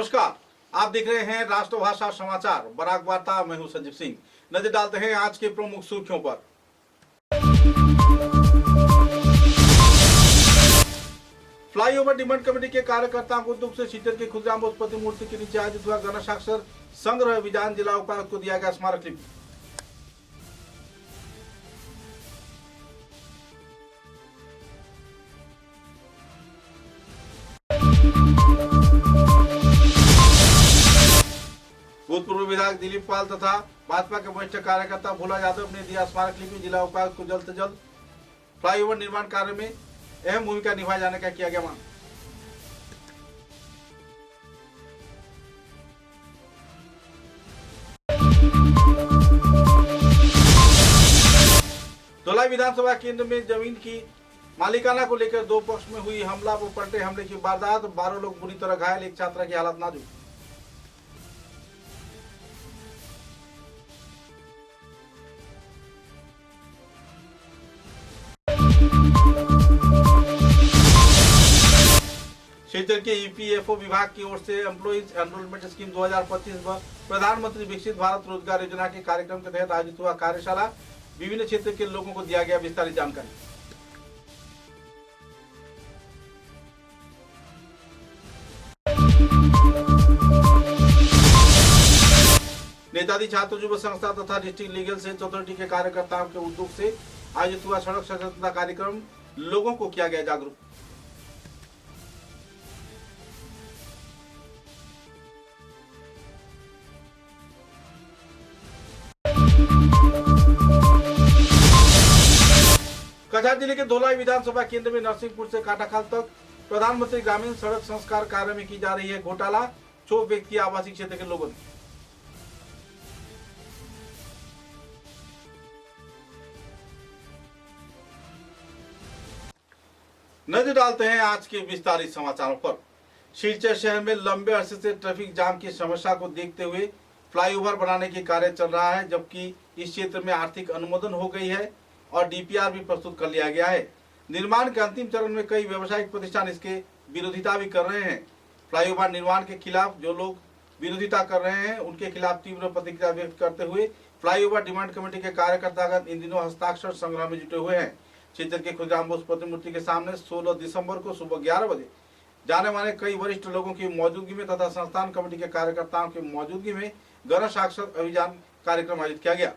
नमस्कार, आप देख रहे हैं राष्ट्रभाषा समाचार बराक वार्ता। मैं हूं संजीव सिंह। नजर डालते हैं आज के प्रमुख सुर्खियों पर। फ्लाईओवर डिमांड कमेटी के कार्यकर्ताओं को दुख से सीटर के खुदराम बोस प्रतिमूर्ति के नीचे आयोजित हुआ गणसाक्षर संग्रह अभियान। जिला उपायुक्त को दिया गया स्मारक लिपि। भूतपूर्व विधायक दिलीप पाल तथा भाजपा के वरिष्ठ कार्यकर्ता भोला यादव ने दिया स्मारक लिपि। जिला उपायुक्त को जल्द से जल्द फ्लाईओवर निर्माण कार्य में अहम भूमिका निभाए जाने का किया गया मांग। धोलाई विधानसभा केंद्र में जमीन की मालिकाना को लेकर दो पक्ष में हुई हमला व पलटे हमले की वारदात। 12 लोग बुरी तरह घायल, एक छात्रा की हालत नाजुक। सिलचर के ईपीएफओ विभाग की ओर से एम्प्लॉइज एनरोलमेंट स्कीम 2025 व प्रधानमंत्री विकसित भारत रोजगार योजना के कार्यक्रम के तहत आयोजित हुआ कार्यशाला। विभिन्न क्षेत्र के लोगों को दिया गया विस्तारित जानकारी। नेताजी छात्र युवा संस्था तथा डिस्ट्रिक्ट लीगल सेल्स अथॉरिटी के कार्यकर्ताओं के उद्योग से आयोजित हुआ सड़क सचेतनता कार्यक्रम। लोगों को किया गया जागरूक। कछार जिले के धोलाई विधानसभा केंद्र में नरसिंहपुर से काटाखाल तक प्रधानमंत्री ग्रामीण सड़क संस्कार कार्य में की जा रही है घोटाला। 4 व्यक्ति आवासीय क्षेत्र के लोगों ने। नजर डालते हैं आज के विस्तारित समाचारों पर। सिलचर शहर में लंबे अरसे से ट्रैफिक जाम की समस्या को देखते हुए फ्लाईओवर बनाने की कार्य चल रहा है, जबकि इस क्षेत्र में आर्थिक अनुमोदन हो गई है और डीपीआर भी प्रस्तुत कर लिया गया है। निर्माण के अंतिम चरण में कई व्यावसायिक प्रतिष्ठान इसके विरोधिता भी कर रहे हैं। फ्लाईओवर निर्माण के खिलाफ जो लोग विरोधिता कर रहे हैं उनके खिलाफ तीव्र प्रतिक्रिया व्यक्त करते हुए फ्लाईओवर डिमांड कमेटी के कार्यकर्तागण इन दिनों हस्ताक्षर संग्रह में जुटे हुए हैं। क्षेत्र के खुदराम बोस प्रतिमूर्ति के सामने 16 दिसंबर को सुबह 11 बजे जाने माने कई वरिष्ठ लोगों की मौजूदगी में तथा संस्थान कमेटी के कार्यकर्ताओं की मौजूदगी में गणसाक्षर अभियान कार्यक्रम आयोजित किया गया।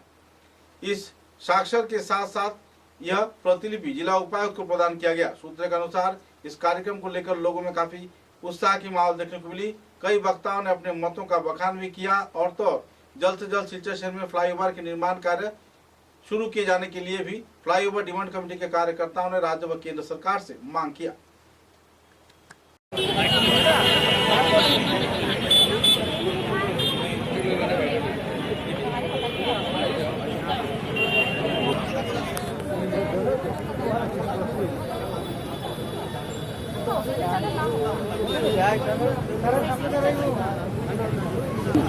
इस साक्षर के साथ साथ यह प्रतिलिपि जिला उपायुक्त को प्रदान किया गया। सूत्रों के अनुसार इस कार्यक्रम को लेकर लोगों में काफी उत्साह की माहौल देखने को मिली। कई वक्ताओं ने अपने मतों का बखान भी किया और तो जल्द से जल्द सिलचर शहर में फ्लाईओवर के निर्माण कार्य शुरू किए जाने के लिए भी फ्लाईओवर डिमांड कमेटी के कार्यकर्ताओं ने राज्य व केंद्र सरकार से मांग किया।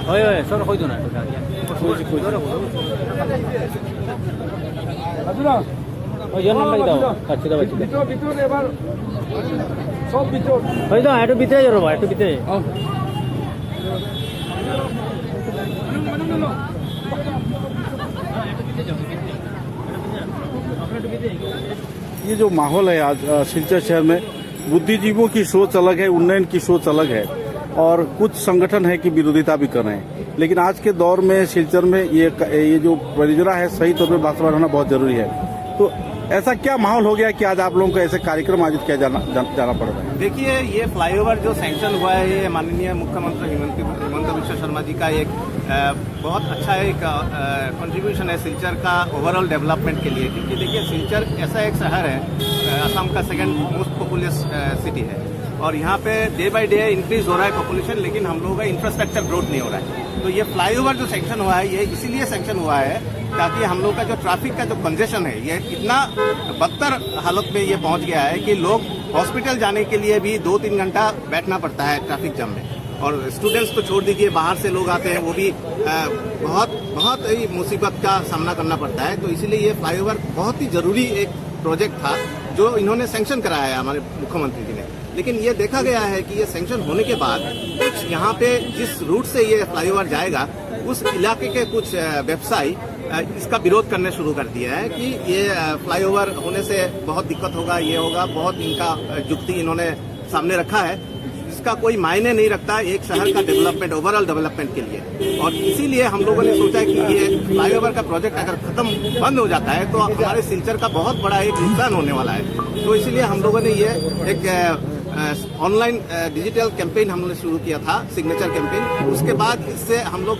হয় সর হইতো না তো গাড়ি কই কই ধরে আদুরা ওই জন্য লাগি দাও আচ্ছা দাও ভিতর ভিতর এবার সব ভিতর হই দাও একটু ভিতরে যাও ভাই একটু ভিতরে ये जो माहौल है आज सिलचर शहर में, बुद्धिजीवियों की सोच अलग है, उन्नयन की सोच अलग है और कुछ संगठन है कि विरोधिता भी कर रहे हैं। लेकिन आज के दौर में सिलचर में ये जो परियोजना है सही तौर पर बास्तवान होना बहुत जरूरी है। तो ऐसा क्या माहौल हो गया कि आज आप लोगों को ऐसे कार्यक्रम आयोजित किया जाना पड़ रहा है? देखिए, ये फ्लाईओवर जो सैंक्शन हुआ है ये माननीय मुख्यमंत्री हिमंत बिश्व शर्मा जी का एक बहुत अच्छा एक कंट्रीब्यूशन है सिलचर का ओवरऑल डेवलपमेंट के लिए। क्योंकि देखिए, सिलचर ऐसा एक शहर है, असम का सेकंड मोस्ट पॉपुलस सिटी है और यहाँ पे डे बाय डे इंक्रीज हो रहा है पॉपुलेशन, लेकिन हम लोगों का इंफ्रास्ट्रक्चर ग्रोथ नहीं हो रहा है। तो ये फ्लाईओवर जो सैंक्शन हुआ है ये इसीलिए सैंक्शन हुआ है ताकि हम लोग का जो ट्रैफिक का जो कंजेशन है ये इतना बदतर हालत में ये पहुंच गया है कि लोग हॉस्पिटल जाने के लिए भी 2-3 घंटा बैठना पड़ता है ट्रैफिक जाम में। और स्टूडेंट्स तो छोड़ दीजिए, बाहर से लोग आते हैं वो भी बहुत ही मुसीबत का सामना करना पड़ता है। तो इसीलिए ये फ्लाईओवर बहुत ही जरूरी एक प्रोजेक्ट था जो इन्होंने सैंक्शन कराया है हमारे मुख्यमंत्री जी ने। लेकिन ये देखा गया है कि ये सैंक्शन होने के बाद कुछ यहाँ पे जिस रूट से ये फ्लाईओवर जाएगा उस इलाके के कुछ व्यवसायी इसका विरोध करने शुरू कर दिया है कि ये फ्लाईओवर होने से बहुत दिक्कत होगा, ये होगा, बहुत इनका युक्ति इन्होंने सामने रखा है। इसका कोई मायने नहीं रखता एक शहर का डेवलपमेंट, ओवरऑल डेवलपमेंट के लिए। और इसीलिए हम लोगों ने सोचा कि ये फ्लाईओवर का प्रोजेक्ट अगर खत्म बंद हो जाता है तो हमारे सिलचर का बहुत बड़ा एक नुकसान होने वाला है। तो इसीलिए हम लोगों ने ये एक ऑनलाइन डिजिटल कैंपेन हमने शुरू किया था, सिग्नेचर कैंपेन। उसके बाद इससे हम लोग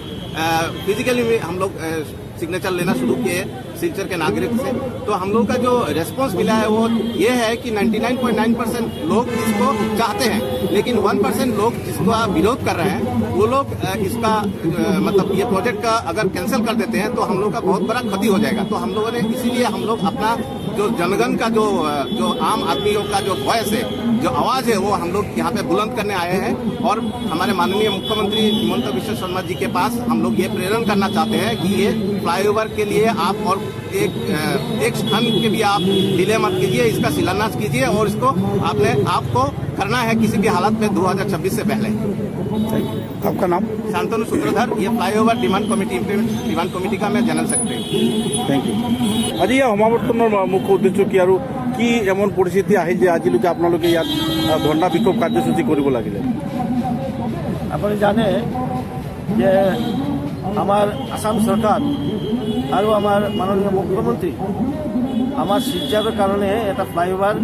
फिजिकली में हम लोग सिग्नेचर लेना शुरू किए सिलचर के नागरिक से। तो हम लोग का जो रेस्पॉन्स मिला है वो ये है कि 99.9% लोग इसको चाहते हैं, लेकिन 1% लोग जिसको आप विरोध कर रहे हैं वो लोग इसका मतलब ये प्रोजेक्ट का अगर कैंसिल कर देते हैं तो हम लोग का बहुत बड़ा क्षति हो जाएगा। तो हम लोगों ने इसीलिए हम लोग अपना जो जनगण का जो आम आदमियों का जो वॉइस है, जो आवाज है, वो हम लोग यहाँ पे बुलंद करने आए हैं। और हमारे माननीय मुख्यमंत्री हिमंत बिश्व शर्मा जी के पास हम लोग ये प्रेरण करना चाहते हैं कि ये फ्लाईओवर के लिए आप और एक स्थान के भी आप डिले मत कीजिए, इसका शिलान्यास कीजिए और इसको आपको करना है किसी भी हालत में 2026 से पहले। आपका नाम? शांतनु सूत्रधर, ये फ्लाईओवर डिमांड कमिटी का मैं जनरल सेक्रेटरी। Thank you. আজি সমাৱৰ্তনৰ মুখ্য উদ্দেশ্য কি আৰু কি এমন পৰিস্থিতি আহিল যে আজিলৈকে আপোনালোকে ইয়াত ধৰ্ণা বিক্ষোভ কাৰ্যসূচী কৰিব লাগিলে? আপুনি জানে যে আমাৰ আসাম চৰকাৰ আৰু আমাৰ মাননীয় মুখ্যমন্ত্ৰী আমাৰ শিলচৰৰ কাৰণে এটা ফ্লাইঅভাৰ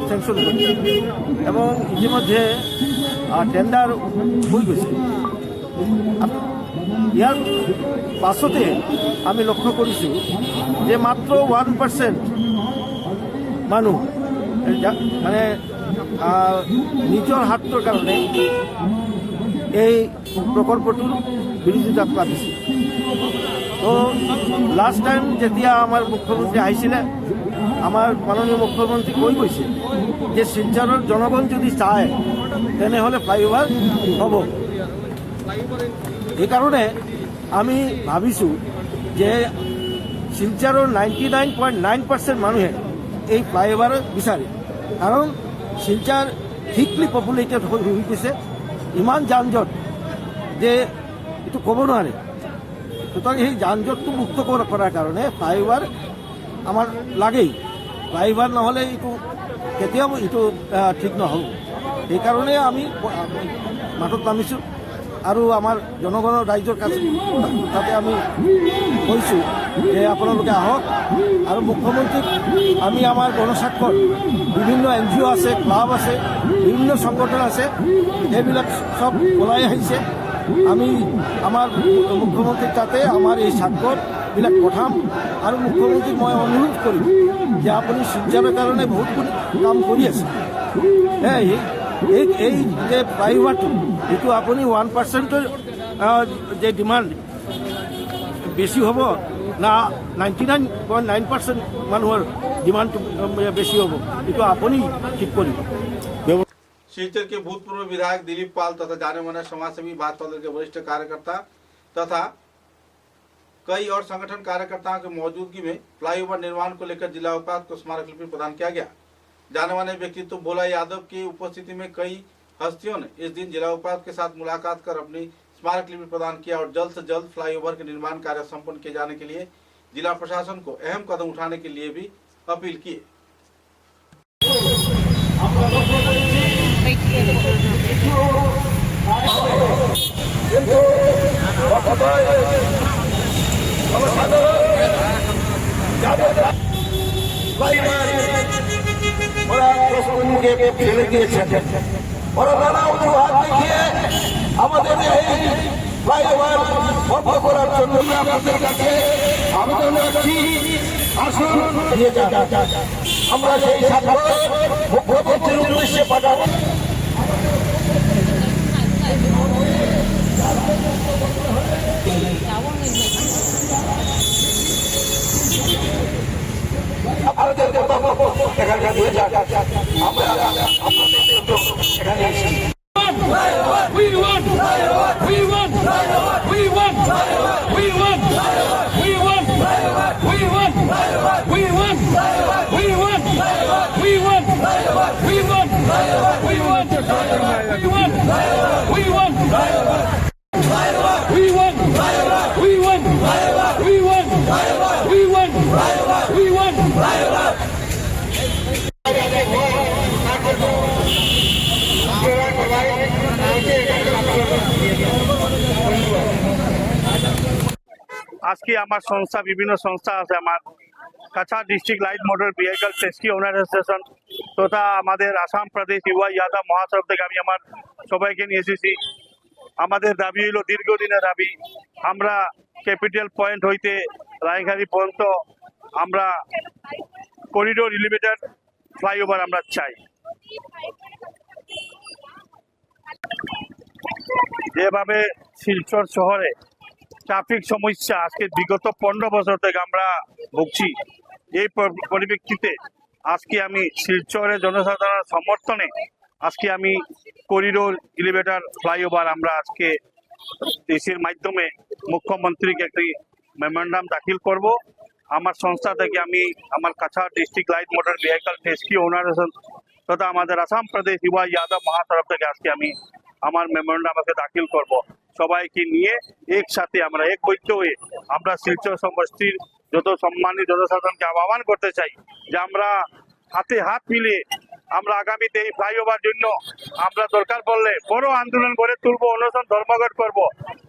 চেংচন কৰিছে এবং ইতিমধ্যে টেন্ডাৰ হৈ গৈছে। ইয়াৰ পাছতে আমি লক্ষ্য কৰিছোঁ যে মাত্ৰ 1% মানুহ মানে নিজৰ হাতৰ কাৰণে এই প্ৰকল্পটোৰ বিৰোধিতা কৰিছে। তো লাষ্ট টাইম যেতিয়া আমাৰ মুখ্যমন্ত্ৰী আহিছিলে, আমাৰ মাননীয় মুখ্যমন্ত্ৰী কৈ গৈছে যে শিলচৰৰ জনগণ যদি চায় তেনেহ'লে ফ্লাইঅভাৰ হ'ব। সেইকাৰণে আমি ভাবিছোঁ যে শিলচৰৰ 99.9% মানুহে এই ফ্লাইঅভাৰ বিচাৰে, কাৰণ শিলচৰ থিকলি পপুলেটেড হৈ গৈছে, ইমান যান জঁট যে এইটো ক'ব নোৱাৰে। সুতরাং এই যানজটটো মুক্ত কৰাৰ কাৰণে ফ্লাইঅভাৰ আমাৰ লাগেই। ফ্লাইঅভাৰ নহ'লে এইটো কেতিয়াও এইটো ঠিক নহ'ব। সেইকাৰণে আমি মাতত নামিছোঁ আৰু আমাৰ জনগণৰ ৰাইজৰ তাতে আমি কৈছোঁ যে আপোনালোকে আহক। আৰু মুখ্যমন্ত্ৰীক আমি আমাৰ গণস্বাক্ষৰ বিভিন্ন NGO আছে, ক্লাব আছে, বিভিন্ন সংগঠন আছে, এইবিলাক চব ওলাই আহিছে। আমি আমাৰ মুখ্যমন্ত্ৰীৰ তাতে আমাৰ এই স্বাক্ষৰবিলাক পঠাম আৰু মুখ্যমন্ত্ৰীক মই অনুৰোধ কৰিম যে আপুনি শিলচৰৰ কাৰণে বহুত কাম কৰি আছে। এই যে ফ্লাইঅভাৰটো এইটো আপুনি 1%ৰ যে ডিমাণ্ড বেছি হ'ব না 99.9% মানুহৰ ডিমাণ্ডটো বেছি হ'ব, এইটো আপুনি ঠিক কৰিব। शिलचर के भूतपूर्व विधायक दिलीप पाल तथा जाने माने समाजसेवी भाजपा दल के वरिष्ठ कार्यकर्ता तथा कई और संगठन कार्यकर्ताओं की मौजूदगी में फ्लाईओवर निर्माण को लेकर जिला उपायुक्त को स्मारक लिपि प्रदान किया गया। जाने माने व्यक्तित्व भोला यादव की उपस्थिति में कई हस्तियों ने इस दिन जिला उपायुक्त के साथ मुलाकात कर अपनी स्मारक लिपि प्रदान किया और जल्द से जल्द फ्लाईओवर के निर्माण कार्य संपन्न किए जाने के लिए जिला प्रशासन को अहम कदम उठाने के लिए भी अपील की। ওরা নানা অজুহাত দেখিয়ে আমাদের এই ফ্লাইওভার বন্ধ করার জন্য আপনাদের কাছে আবেদন রাখছি, আসুন নিয়ে যান। আমরা সেই স্বাক্ষর মুখ্যমন্ত্রীর উদ্দেশ্যে পাঠাবো। আপনাদের এখানে নিয়ে যান, আমরা আপনাদের এখানে এসেছি। We want, we want, we want, we want, we want, we want, we want, we want, we want, we want, we want, we want. আজকে আমার সংস্থা বিভিন্ন সংস্থা আছে আমার Cachar district light motor vehicle rescue ওনার অ্যাসোসিয়েশন তথা আমাদের আসাম প্রদেশ যুবা যাদব মহাসড়ক থেকে আমি আমার সবাইকে নিয়ে এসেছি। আমাদের দাবি হলো দীর্ঘদিনের দাবি, আমরা ক্যাপিটাল পয়েন্ট হইতে রায়ঘাটি পর্যন্ত আমরা করিডোর এলিভেটেড ফ্লাইওভার আমরা চাই। যেভাবে শিলচর শহরে ট্রাফিক সমস্যা আজকে বিগত 15 বছর থেকে আমরা ভুগছি, এই পরিপ্রেক্ষিতে আজকে আমি শিলচরের জনসাধারণের সমর্থনে আজকে আমি করিডোর এলিভেটর ফ্লাইওভার আমরা আজকে দেশের মাধ্যমে মুখ্যমন্ত্রীকে একটি মেমোরেন্ডাম দাখিল করব। আমার সংস্থা থেকে আমি আমার Cachar district light motor vehicle rescue owner তথা আমাদের আসাম প্রদেশ যুবা যাদব মহাসড়ক থেকে আজকে আমি আমার মেমোরেন্ডাম আমাকে দাখিল করব। সবাইকে নিয়ে একসাথে আমরা ঐক্য হয়ে আমরা শিলচর সমষ্টির যত সম্মানিত জনসাধারণকে আহ্বান করতে চাই যে আমরা হাতে হাত মিলিয়ে আমরা আগামীতে এই ফ্লাইওভার জন্য আমরা দরকার পড়লে বড় আন্দোলন করে তুলবো, অনশন ধর্মঘট করব।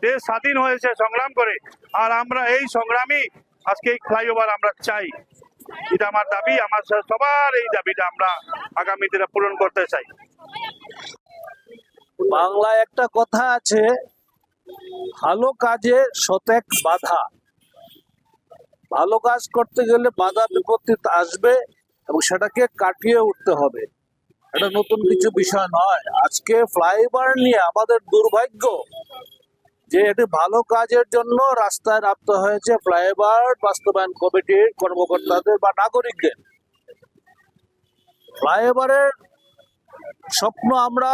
দেশ স্বাধীন হয়েছে সংগ্রাম করে, আর আমরা এই সংগ্রামী আজকে এই ফ্লাইওভার আমরা চাই। এটা আমার দাবি, আমার সবার এই দাবিটা আমরা আগামী দিনে পূরণ করতে চাই। বাংলায় একটা কথা আছে, ভালো কাজে শতেক বাধা। ভালো কাজ করতে গেলে বাধা বিপত্তি আসবে এবং সেটাকে কাটিয়ে উঠতে হবে। এটা নতুন কিছু বিষয় নয়। আজকে ফ্লাইওভার নিয়ে আমাদের দুর্ভাগ্য যে এটি ভালো কাজের জন্য রাস্তায় নামতে হয়েছে ফ্লাইওভার বাস্তবায়ন কমিটির কর্মকর্তাদের বা নাগরিকদের। ফ্লাইওভারের স্বপ্ন আমরা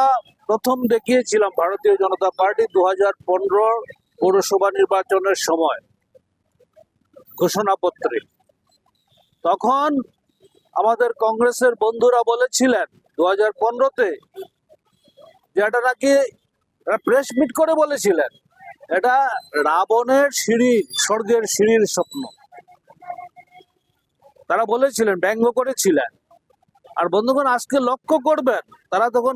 প্রথম দেখিয়েছিলাম ভারতীয় জনতা পার্টি 2015 পৌরসভা নির্বাচনের সময় ঘোষণাপত্রে। তখন আমাদের কংগ্রেসের বন্ধুরা বলেছিলেন 2015-তে যে এটা নাকি প্রেস মিট করে বলেছিলেন এটা রাবণের সিঁড়ি, স্বর্গের সিঁড়ির স্বপ্ন তারা বলেছিলেন, ব্যঙ্গ করেছিলেন। আর বন্ধুগণ আজকে লক্ষ্য করবেন তারা তখন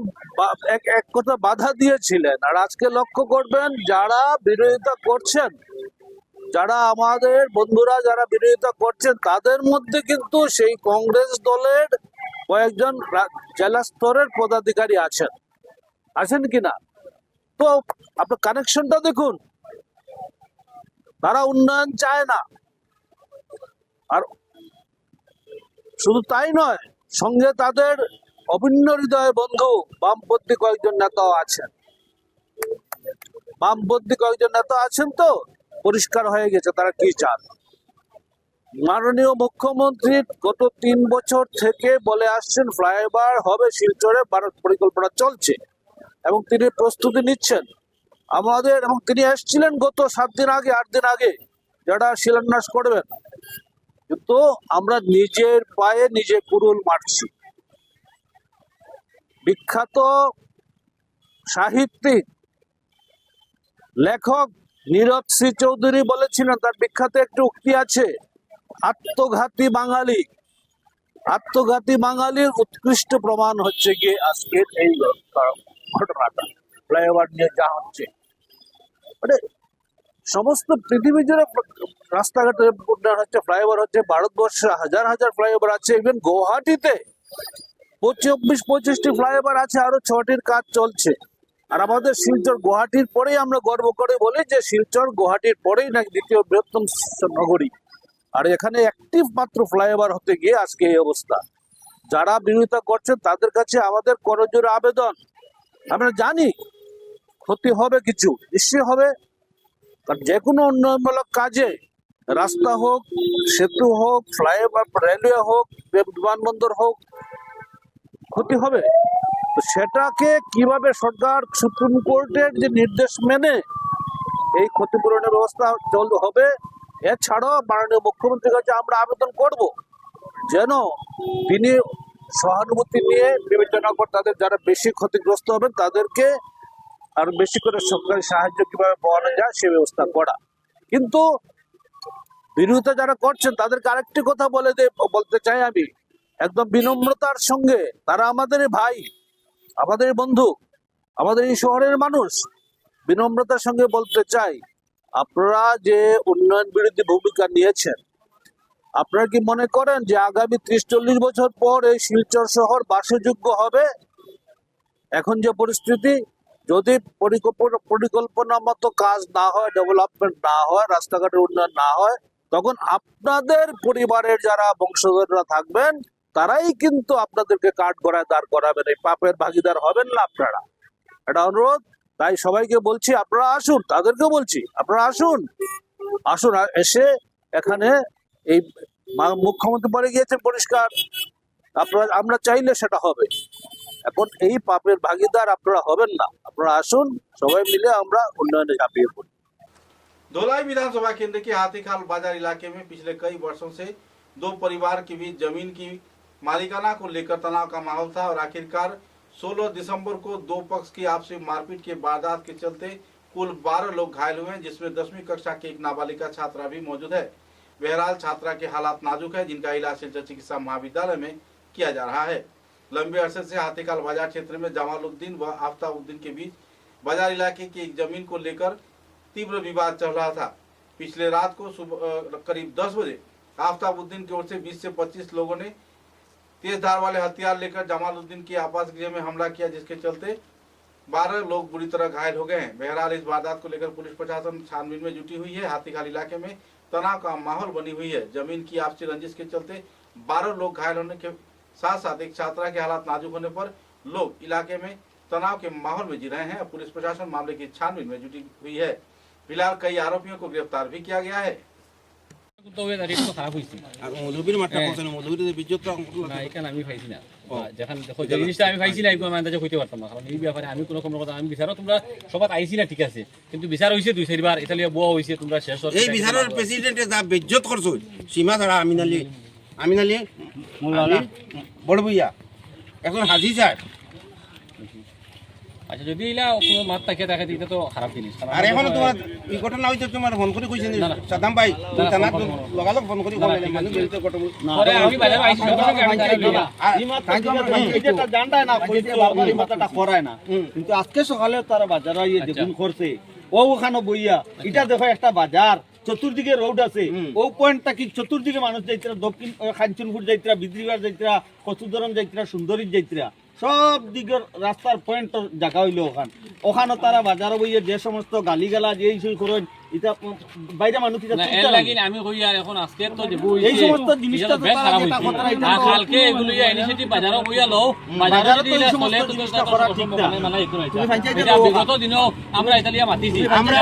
এক কথা বাধা দিয়েছিলেন, আর আজকে লক্ষ্য করবেন যারা বিরোধিতা করছেন, যারা আমাদের বন্ধুরা যারা বিরোধিতা করছেন তাদের মধ্যে কিন্তু সেই কংগ্রেস দলের কয়েকজন জেলা স্তরের পদাধিকারী আছেন কিনা। তো আপনার কানেকশনটা দেখুন, তারা উন্নয়ন চায় না। আর শুধু তাই নয়, সঙ্গে তাদের অভিন্ন হৃদয় বন্ধু বামপন্থী কয়েকজন নেতাও আছেন। বামপন্থী কয়েকজন নেতা আছেন, তো পরিষ্কার হয়ে গেছে তারা কি চান। মাননীয় মুখ্যমন্ত্রী গত 3 বছর থেকে বলে আসছেন ফ্লাইওভার হবে শিলচরে, ভারত পরিকল্পনা চলছে এবং তিনি প্রস্তুতি নিচ্ছেন আমাদের। এবং তিনি এসেছিলেন গত 7 দিন আগে 8 দিন আগে, যারা শিলান্যাস করবেন। কিন্তু আমরা নিজের পায়ে নিজে কুড়ুল মারছি। বিখ্যাত সাহিত্যিক লেখক নীরদ শ্রী চৌধুরী বলেছিলেন, তার বিখ্যাত একটি উক্তি আছে, আত্মঘাতী বাঙালির উৎকৃষ্ট প্রমাণ হচ্ছে গিয়ে আজকের এই ঘটনাটা, ফ্লাইওভার নিয়ে যা হচ্ছে। মানে সমস্ত পৃথিবী জুড়ে রাস্তাঘাটে হচ্ছে, ফ্লাইওভার হচ্ছে। ভারতবর্ষে হাজার হাজার ফ্লাইওভার আছে। ইভেন গুয়াহাটিতে 24-25টি ফ্লাইওভার আছে, আরো 6টির কাজ চলছে। আর আমাদের শিলচর গুয়াহাটির পরেই আমরা গর্ব করে বলি যে শিলচর গুয়াহাটির পরেই নাকি দ্বিতীয় বৃহত্তম নগরী। আর এখানে একটি মাত্র ফ্লাইওভার হতে গিয়ে আজকে এই অবস্থা। যারা বিরোধিতা করছেন তাদের কাছে আমাদের করজোড়ে আবেদন, আমরা জানি ক্ষতি হবে, কিছু নিশ্চয়ই হবে, কারণ যে কোনো উন্নয়নমূলক কাজে রাস্তা হোক, সেতু হোক, ফ্লাইওভার, রেলওয়ে হোক, বিমানবন্দর হোক, ক্ষতি হবে। সেটাকে কিভাবে সরকার সুপ্রিম কোর্টের যে নির্দেশ মেনে এই ক্ষতিপূরণের ব্যবস্থা হবে, এছাড়াও মাননীয় মুখ্যমন্ত্রীর কাছে আমরা আবেদন করব যেন তিনি সহানুভূতি নিয়ে বিবেচনা করে তাদের যারা বেশি ক্ষতিগ্রস্ত হবেন তাদেরকে আর বেশি করে সরকারি সাহায্য কিভাবে পাওয়ানো যায় সে ব্যবস্থা করা। কিন্তু বিরোধিতা যারা করছেন তাদেরকে আরেকটি কথা বলতে চাই আমি একদম বিনম্রতার সঙ্গে, তারা আমাদেরই ভাই, আমাদেরই বন্ধু, আমাদের এই শহরের মানুষ। বিনম্রতার সঙ্গে বলতে চাই, আপনারা যে উন্নয়ন বিরোধী ভূমিকা নিয়েছেন, আপনারা কি মনে করেন যে আগামী 30-40 বছর পর এই শিলচর শহর বাসযোগ্য হবে? এখন যে পরিস্থিতি, যদি পরিকল্পনা মতো কাজ না হয়, ডেভেলপমেন্ট না হয়, রাস্তাঘাটের উন্নয়ন না হয়, তখন আপনাদের পরিবারের যারা বংশধররা থাকবেন তারাই কিন্তু আপনাদেরকে কাঠগড়ায় দাঁড় করাবেন, এই পাপের ভাগিদার হবেন না আপনারা। এটা অনুরোধ। তাই সবাইকে বলছি আপনারা আসুন, তাদেরকেও বলছি আপনারা আসুন, এসে এখানে এই মুখ্যমন্ত্রী বলে গিয়েছেন পরিষ্কার, আমরা চাইলে সেটা হবে। এখন এই পাপের ভাগিদার আপনারা হবেন না, আপনারা আসুন, সবাই মিলে আমরা উন্নয়নে ঝাঁপিয়ে পড়ি। धोलाई विधानसभा केंद्र के हाथीखाल बाजार इलाके में पिछले कई वर्षों से दो परिवार के बीच जमीन की मालिकाना को लेकर तनाव का माहौल था और आखिरकार 16 दिसंबर को दो पक्ष की आपसी मारपीट के वारदात के चलते कुल 12 लोग घायल हुए, जिसमें 10वीं कक्षा की एक नाबालिगा छात्रा भी मौजूद है। बहरहाल छात्रा के हालात नाजुक है, जिनका इलाज सिलचर चिकित्सा महाविद्यालय में किया जा रहा है। लंबे अरसे से हाथीखाल बाजार क्षेत्र में जमालुद्दीन व आफ्ताबुद्दीन के बीच बाजार इलाके की एक जमीन को लेकर तीव्र विवाद चल रहा था। पिछले रात को सुबह करीब 10 बजे आफ्ताबुद्दीन की ओर से 20 से 25 लोगों ने तेज धार वाले हथियार लेकर जमालुद्दीन के आवास गृह में हमला किया, जिसके चलते 12 लोग बुरी तरह घायल हो गए हैं। बहरहाल इस वारदात को लेकर पुलिस प्रशासन छानबीन में जुटी हुई है। हाथीखाल इलाके में तनाव का माहौल बनी हुई है। जमीन की आपसी रंजिश के चलते 12 लोग घायल होने के साथ साथ एक छात्रा के हालात नाजुक होने पर लोग इलाके में तनाव के माहौल में जी रहे हैं। पुलिस प्रशासन मामले की छानबीन में जुटी हुई है। फिलहाल कई आरोपियों को गिरफ्तार भी किया गया है। জিনিসটা আমি পাইছি না, আমি আন্দাজে কইতে পারতাম না, কারণ এই ব্যাপারে আমি কোনো কোনো কথা আমি বিচারো তোমরা সবাই আইছি না, ঠিক আছে, কিন্তু বিচার হয়েছে 2-4 বার, ইতালিয়া বুয়া হয়েছে, তোমরা শেষ এই বিচারের প্রেসিডেন্টে যা বেজ্জত করছো সীমা ছাড়া আমিনালি বড় বইয়া এখন হাজি স্যার। আচ্ছা, যদি এলা কোনো মাত থাকে দেখে দিতে তো খারাপ জিনিস। আর এখন তোমার এই ঘটনা হইতে তোমার ফোন করে কইছেন সাদাম ভাই থানা লগালগ ফোন করে বললেন মানুষ জড়িত ঘটনা। পরে আমি বাজার আইছি, আমি জানি না এটা জানতাই না, কইতে বারবার এই মাথাটা করায় না, কিন্তু আজকে সকালে তারা বাজার আইয়ে দেখুন করছে, ও ওখানে বইয়া এটা দেখো একটা বাজার, চতুর্দিকে রোড আছে, ও পয়েন্টটা কি চতুর্দিকে মানুষ যাইতরা, দক্ষিণ খানচুনপুর যাইতরা, বিদ্রিবার যাইতরা, কচুদরম যাইতরা, সুন্দরী যাইতরা, সব দিকের রাস্তার পয়েন্ট জায়গা হইলো ওখানে তারা বাজারে বইয়ে যে সমস্ত গালিগালা যে ইস্যু করেন, এটা বাইরে মানুষ আমি কই আর এখন আজকে তো দেব এই সমস্ত জিনিসটা বেশ খারাপ হইছে। কালকে এগুলো ইনিশিয়েটিভ বাজারে বইয়া লও, বাজারে দিলে চলে তো মানে একটু এটা বিগত দিনও আমরা ইতালিয়া মাতিছি, আমরা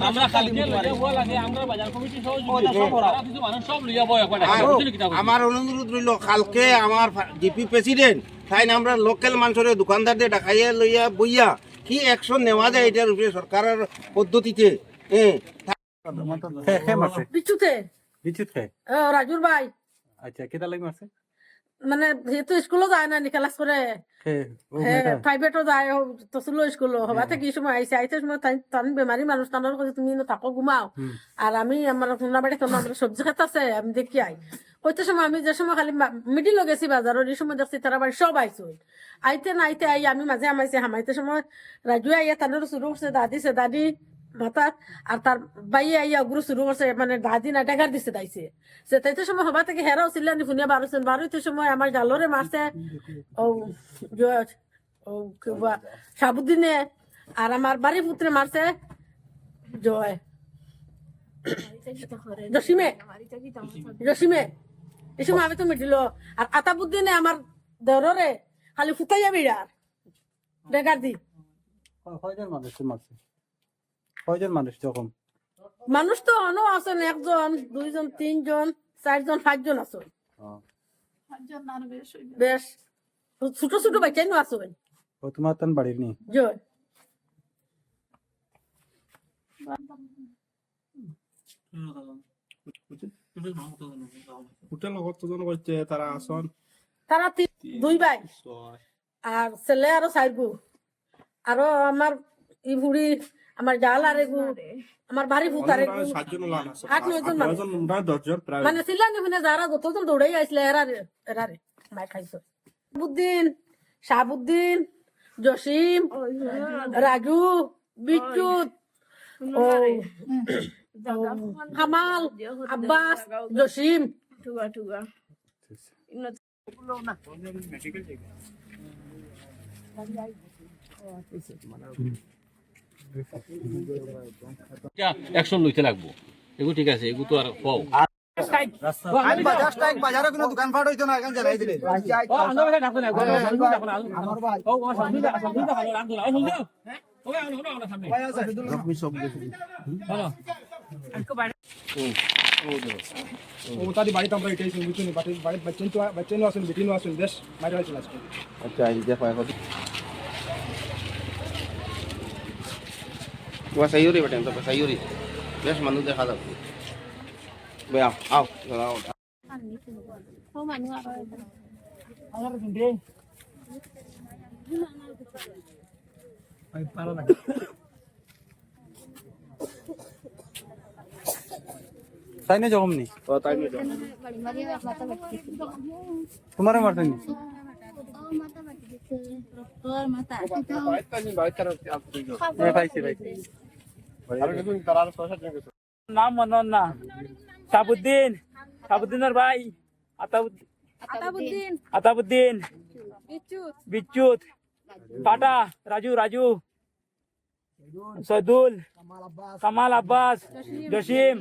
আমরা কালকে লইয়া বলা লাগে, আমরা বাজার কমিটি সহযোগী তারা কিছু মানুষ সব লইয়া বয় একটা আমার অনুরোধ রইল, কালকে আমার ডিপি প্রেসিডেন্ট তাই আমরা লোকাল মানুষের দোকানদারদের ডাকাইয়া লইয়া বইয়া কি অ্যাকশন নেওয়া যায় এটার উপরে সরকারের পদ্ধতিতে। রাজুর ভাই আচ্ছা কেটা লাগি মারছে মানে যেহেতু স্কুলও যায় না, ক্লাস করে প্রাইভেটও যায়, তো স্কুল হবা থেকে কি সময় আইসে, আইতে সময় তান বেমারি মানুষ, তানোর কাছে তুমি থাকো ঘুমাও, আর আমি আমার সোনা বাড়ি তোমার সবজি খেতে আছে, আমি দেখি আই কইতে সময় আমি যে সময় খালি মিডিল গেছি বাজারের, এই সময় দেখছি তারা বাড়ি সব আইসো, আইতে না আইতে আই আমি মাঝে আমাইছে হামাইতে সময় রাজু আইয়া তানোর শুরু করছে দাদি মাথা, আর তার বাইয়ে আইয়া গুরু শুরু করছে, মানে দাদি না ডেগার দিছে দাইছে, সে তাইতে সময় হবা থেকে হেরাও ছিল ফুনিয়া বারোইতে সময় আমার জালরে মারছে ও সাবুদ্দিনে, আর আমার বাড়ি পুত্রে মারছে জয় জসিমে এই সময় আমি তো মিটিল, আর আতাবুদ্দিনে আমার দেওরে খালি ফুটাইয়া বিড়ার ডেগার দি। মানুষ তো অনো আছেন, 1 জন 2 জন 3 জন 4 জন 5 জন আছেন, বেশ ছোট ছোট বাচ্চা নো আছেন। তোমার তান বাড়ির নি জয় হোটেল কতজন করছে তারা আসন তারা দুই ভাই আর ছেলে আরো চার গু আরো আমার ই বুড়ি আমার জাল আর এগু আমার বাড়ি ভূতার এগু 8-9 জন মানে ছিলেন যারা যতজন দৌড়াই আসলে এরারে মাই খাইছো বুদ্দিন শাহাবুদ্দিন জসিম রাজু বিচ্যুত ও কামাল আব্বাস জসিম অ্যাকশন লইতে লাগবো এগু ঠিক আছে এগু তো আর পাও বাজারে কোনো দোকান ফাট হইতো না এখন জানাই দিলে বাড়িতে আমরা এটাই শুনছি বাড়ির বাচ্চেন আসুন বেটিনও আসুন বেশ মারি হয়েছিল আজকে আচ্ছা এই যে পায় কত वो सही हो रही बेटे तो सही हो रही बेश मनु देखा था बे आओ आओ তাই না জমনি তাই না তোমারে মারতেনি নাম মনন না সাবুদ্দিনের ভাই আতাবুদ্দিন বিচ্যুত পাটা রাজু সদুল কামাল আব্বাস জসিম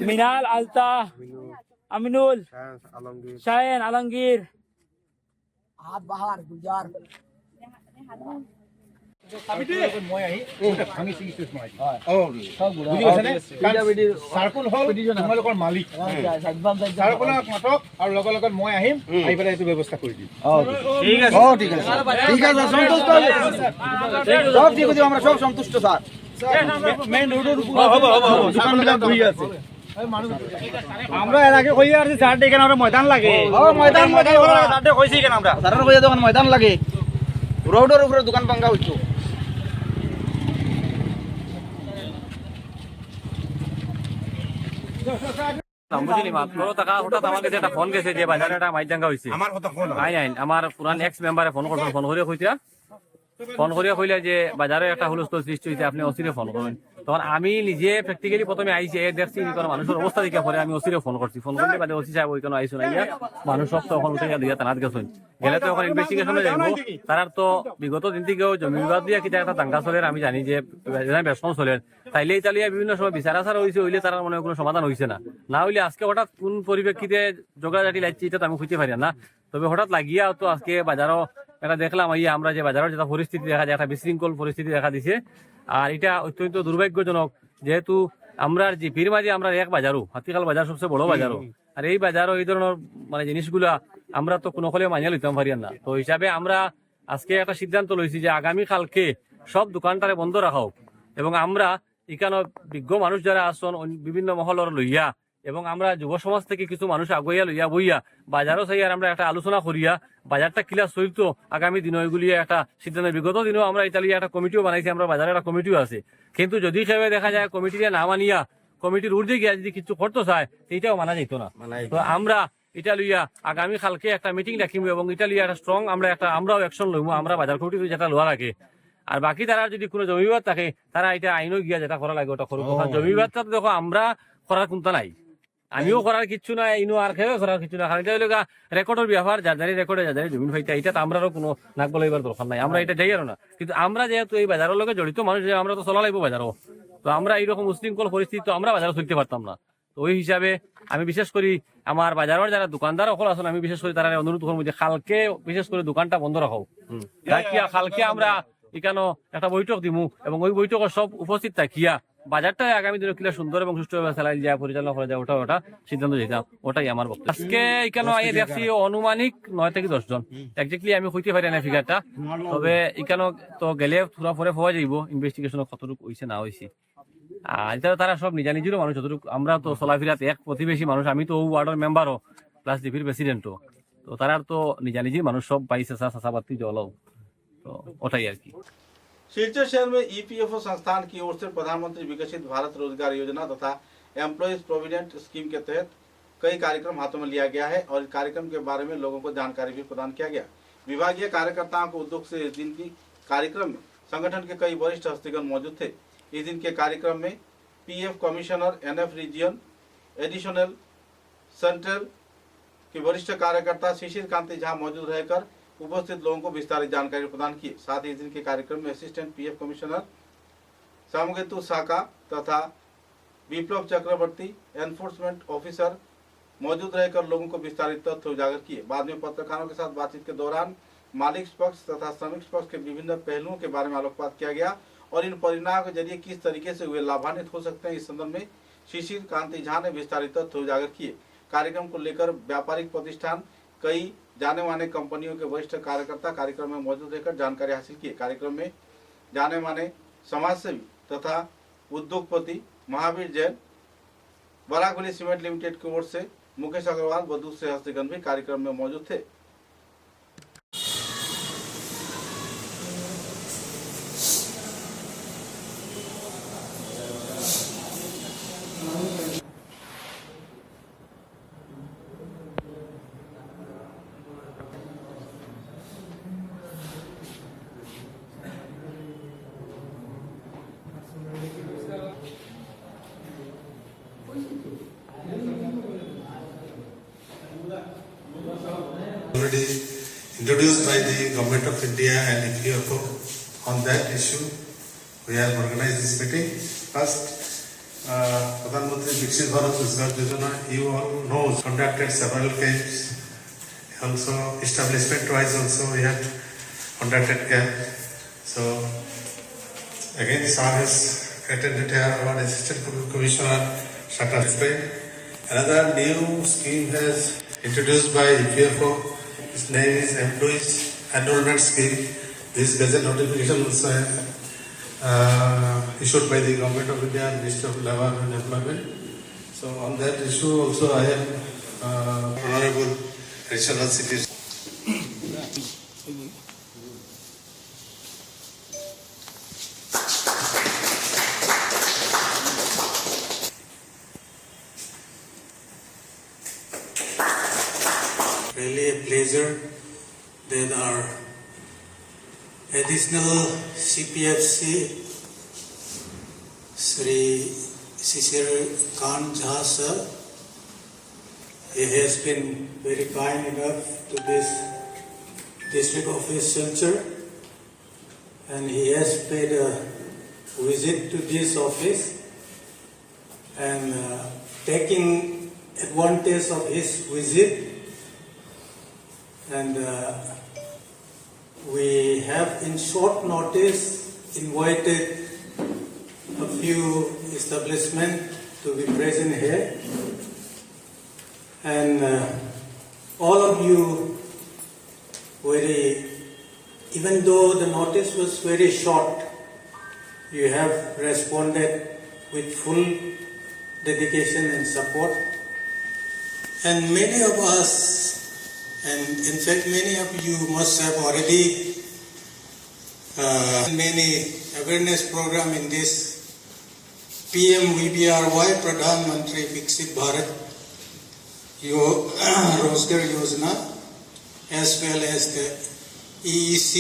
মিনাল আলতা আমিনুল শাহেন আলমগীর চাৰ্কুল হল তোমালোকৰ মালিক চাৰ্কুলক মাতক আৰু লগে লগে মই আহিম আহি পেলাই এইটো ব্যৱস্থা কৰি দিম ঠিক আছে সন্তুষ্ট সব ঠিক আছে আমরা সব সন্তুষ্ট স্যার মেইন রোডের উপর দোকানবিলাক বহি আছে আমরা এর আগে কই আর চার ডে কেন আমরা ময়দান লাগে ময়দান চার ডে কইছি কেন আমরা সারার কইয়া দোকান ময়দান লাগে রোডের উপরে দোকান ভাঙা হইতো বুঝলি মাত্র টাকা হঠাৎ আমাকে যে একটা ফোন গেছে যে বাজারে একটা মাইক দাঙ্গা হয়েছে আমার পুরান এক্স মেম্বারে ফোন করছেন ফোন করিয়া কইলা যে বাজারে একটা হুলস্থুল সৃষ্টি হয়েছে আপনি অসিরে ফোন করবেন তখন আমি নিজে প্র্যাকটিক্যালি প্রথমে আইসি দেখছি মানুষের অবস্থা দেখে পরে আমি অসিরে ফোন করছি ফোন করলে বাদে ওসি সাহেব ওইখানে আইসুন আইয়া মানুষ সব তখন উঠে দিয়া থানাত গেছেন গেলে তো এখন ইনভেস্টিগেশনে যাইব তার তো বিগত দিন থেকেও জমি বিবাদ দিয়া কিটা একটা দাঙ্গা চলেন আমি জানি যে বেসন চলেন তাইলে ইতালিয়া বিভিন্ন সময় বিচার আচার হয়েছে হইলে তার মনে কোনো সমাধান হয়েছে না হইলে আজকে হঠাৎ কোন পরিপ্রেক্ষিতে ঝগড়াঝাটি লাগছে এটা তো আমি খুঁজতে পারি না তবে হঠাৎ লাগিয়া তো আজকে বাজারও এটা দেখলাম আমরা যে বাজারের যেটা পরিস্থিতি দেখা যায় একটা বিশৃঙ্খল পরিস্থিতি দেখা দিছে আর এটা অত্যন্ত দুর্ভাগ্যজনক যেহেতু আমরা জিপির মাঝে আমরা এক বাজারও হাতিকাল বাজার সবচেয়ে বড় বাজারও আর এই বাজারও এই ধরনের মানে জিনিসগুলা আমরা তো কোনো ফলে মানিয়ে লইতাম পারি না তো হিসাবে আমরা আজকে একটা সিদ্ধান্ত লইছি যে আগামী কালকে সব দোকানটারে বন্ধ রাখা হোক এবং আমরা এখানে বিজ্ঞ মানুষ যারা আসন বিভিন্ন মহলের লইয়া এবং আমরা যুব সমাজ থেকে কিছু মানুষ আগুয়া লইয়া বইয়া বাজারও চাইয়ার আমরা একটা আলোচনা করিয়া বাজারটা কিলা চলতো আগামী দিন ওইগুলি একটা সিদ্ধান্ত বিগত দিনেও আমরা ইতালিয়া একটা কমিটিও বানাইছি আমরা বাজারে একটা কমিটিও আছে কিন্তু যদি হিসাবে দেখা যায় কমিটিকে না মানিয়া কমিটির ঊর্ধ্বে গিয়া যদি কিছু করতে চায় এইটাও মানা যেত না তো আমরা এটা লইয়া আগামী কালকে একটা মিটিং রাখিব এবং এটা লইয়া একটা স্ট্রং আমরাও অ্যাকশন লইব আমরা বাজার কমিটি যেটা লোয়া রাখে আর বাকি তারা যদি কোনো জমি বিবাদ থাকে তারা এটা আইনও গিয়া যেটা করা লাগে ওটা করবো জমি বিবাদটা দেখো আমরা করার কোনটা নাই আমিও করার কিছু না ইনো আর খেয়ে করার কিছু না কারণ এটা রেকর্ডের ব্যবহার যাদারি রেকর্ডে যাদারি জমিন হইতে এটা তো আমরাও কোনো নাক বলাইবার দরকার নাই আমরা এটা যাই আর না কিন্তু আমরা যেহেতু এই বাজারের লগে জড়িত মানুষ আমরা তো চলা লাগবো বাজারও তো আমরা এইরকম উশৃঙ্খল পরিস্থিতি তো আমরা বাজারে চলতে পারতাম না তো ওই হিসাবে আমি বিশেষ করি আমার বাজারের যারা দোকানদার সকল আছেন আমি বিশেষ করে তারা অনুরোধ করবো যে কালকে বিশেষ করে দোকানটা বন্ধ রাখো কালকে আমরা এখানে একটা বৈঠক দিমু এবং ওই বৈঠকের সব উপস্থিত থাকিয়া বাজারটা আগামী দিনে কিলা সুন্দর এবং সুষ্ঠুভাবে চালাই যায় পরিচালনা করা যায় ওটা সিদ্ধান্ত দিতাম ওটাই আমার বক্তব্য আজকে এখানে দেখছি অনুমানিক 9 থেকে 10 জন একজাক্টলি আমি কইতে পারি না ফিগারটা তবে এখানে তো গেলে পুরা পরে পাওয়া যাইব ইনভেস্টিগেশন কতটুকু হয়েছে না হয়েছে এটা তারা সব নিজা নিজেরও মানুষ, যতটুকু আমরা তো চলাফেরাতে এক প্রতিবেশী মানুষ, আমি তো ওয়ার্ডের মেম্বারও প্লাস ডিপির প্রেসিডেন্টও, তো তারা তো নিজা নিজেই মানুষ সব পাইছে চাষাবাতি জলও, তো ওটাই আর কি। सिलचर शहर में ईपीएफओ संस्थान की ओर से प्रधानमंत्री विकसित भारत रोजगार योजना तथा एम्प्लॉयज प्रोविडेंट स्कीम के तहत कई कार्यक्रम हाथों में लिया गया है और इस कार्यक्रम के बारे में लोगों को जानकारी भी प्रदान किया गया। विभागीय कार्यकर्ताओं को उद्योग से इस दिन की कार्यक्रम में संगठन के कई वरिष्ठ हस्तीगण मौजूद थे। इस दिन के कार्यक्रम में PF commissioner, NF region, additional central के वरिष्ठ कार्यकर्ता शिशिर कांति झा मौजूद रहकर उपस्थित लोगों को विस्तारित जानकारी प्रदान की। साथ ही इस दिन के कार्यक्रम में असिस्टेंट पीएफ कमिश्नर सामगेतु साका तथा विप्लव चक्रवर्ती एनफोर्समेंट ऑफिसर मौजूद रहकर लोगों को विस्तारित तथ्य उजागर किए। बाद में पत्रकारों के साथ बातचीत के दौरान मालिक पक्ष तथा श्रमिक पक्ष के विभिन्न पहलुओं के बारे में आलोकपात किया गया और इन परिणामों के जरिए किस तरीके से वे लाभान्वित हो सकते हैं, इस संदर्भ में शिशिर कांति झा ने विस्तारित तथ्य उजागर किए। कार्यक्रम को लेकर व्यापारिक प्रतिष्ठान, कई जाने माने कंपनियों के वरिष्ठ कार्यकर्ता कार्यक्रम में मौजूद रहकर जानकारी हासिल की। कार्यक्रम में जाने माने समाजसेवी तथा उद्योगपति महावीर जैन, बरागवली सीमेंट लिमिटेड की ओर से मुकेश अग्रवाल व दूसरे हस्तीगण भी कार्यक्रम में मौजूद थे। Already introduced by the Government of India and EPFO. On that issue, we have organized this meeting. First, Pradhan Mantri Viksit Bharat Rozgar Yojana, you all know, conducted several camps. Also, establishment-wise also we have conducted camp. So, again, Sir has attended here, our Assistant Commissioner Shata explained. Another new scheme has introduced by EPFO. Its name is Employees Enrollment Scheme. This gazette notification also issued by the Government of India and Ministry of Labour and Employment. So on that issue also I am Honorable Additional City. Really a pleasure that our additional CPFC Sri Shishir Khan Jha sir, he has been very kind enough to this district office Silchar, and he has paid a visit to this office and taking advantage of his visit. And we have in short notice invited a few establishments to be present here. And all of you even though the notice was very short, you have responded with full dedication and support. And many of us, and in fact many of you must have already many awareness program in this PMVBRY, Pradhan Mantri Viksit Bharat Rozgar Yojana, as well as the EEC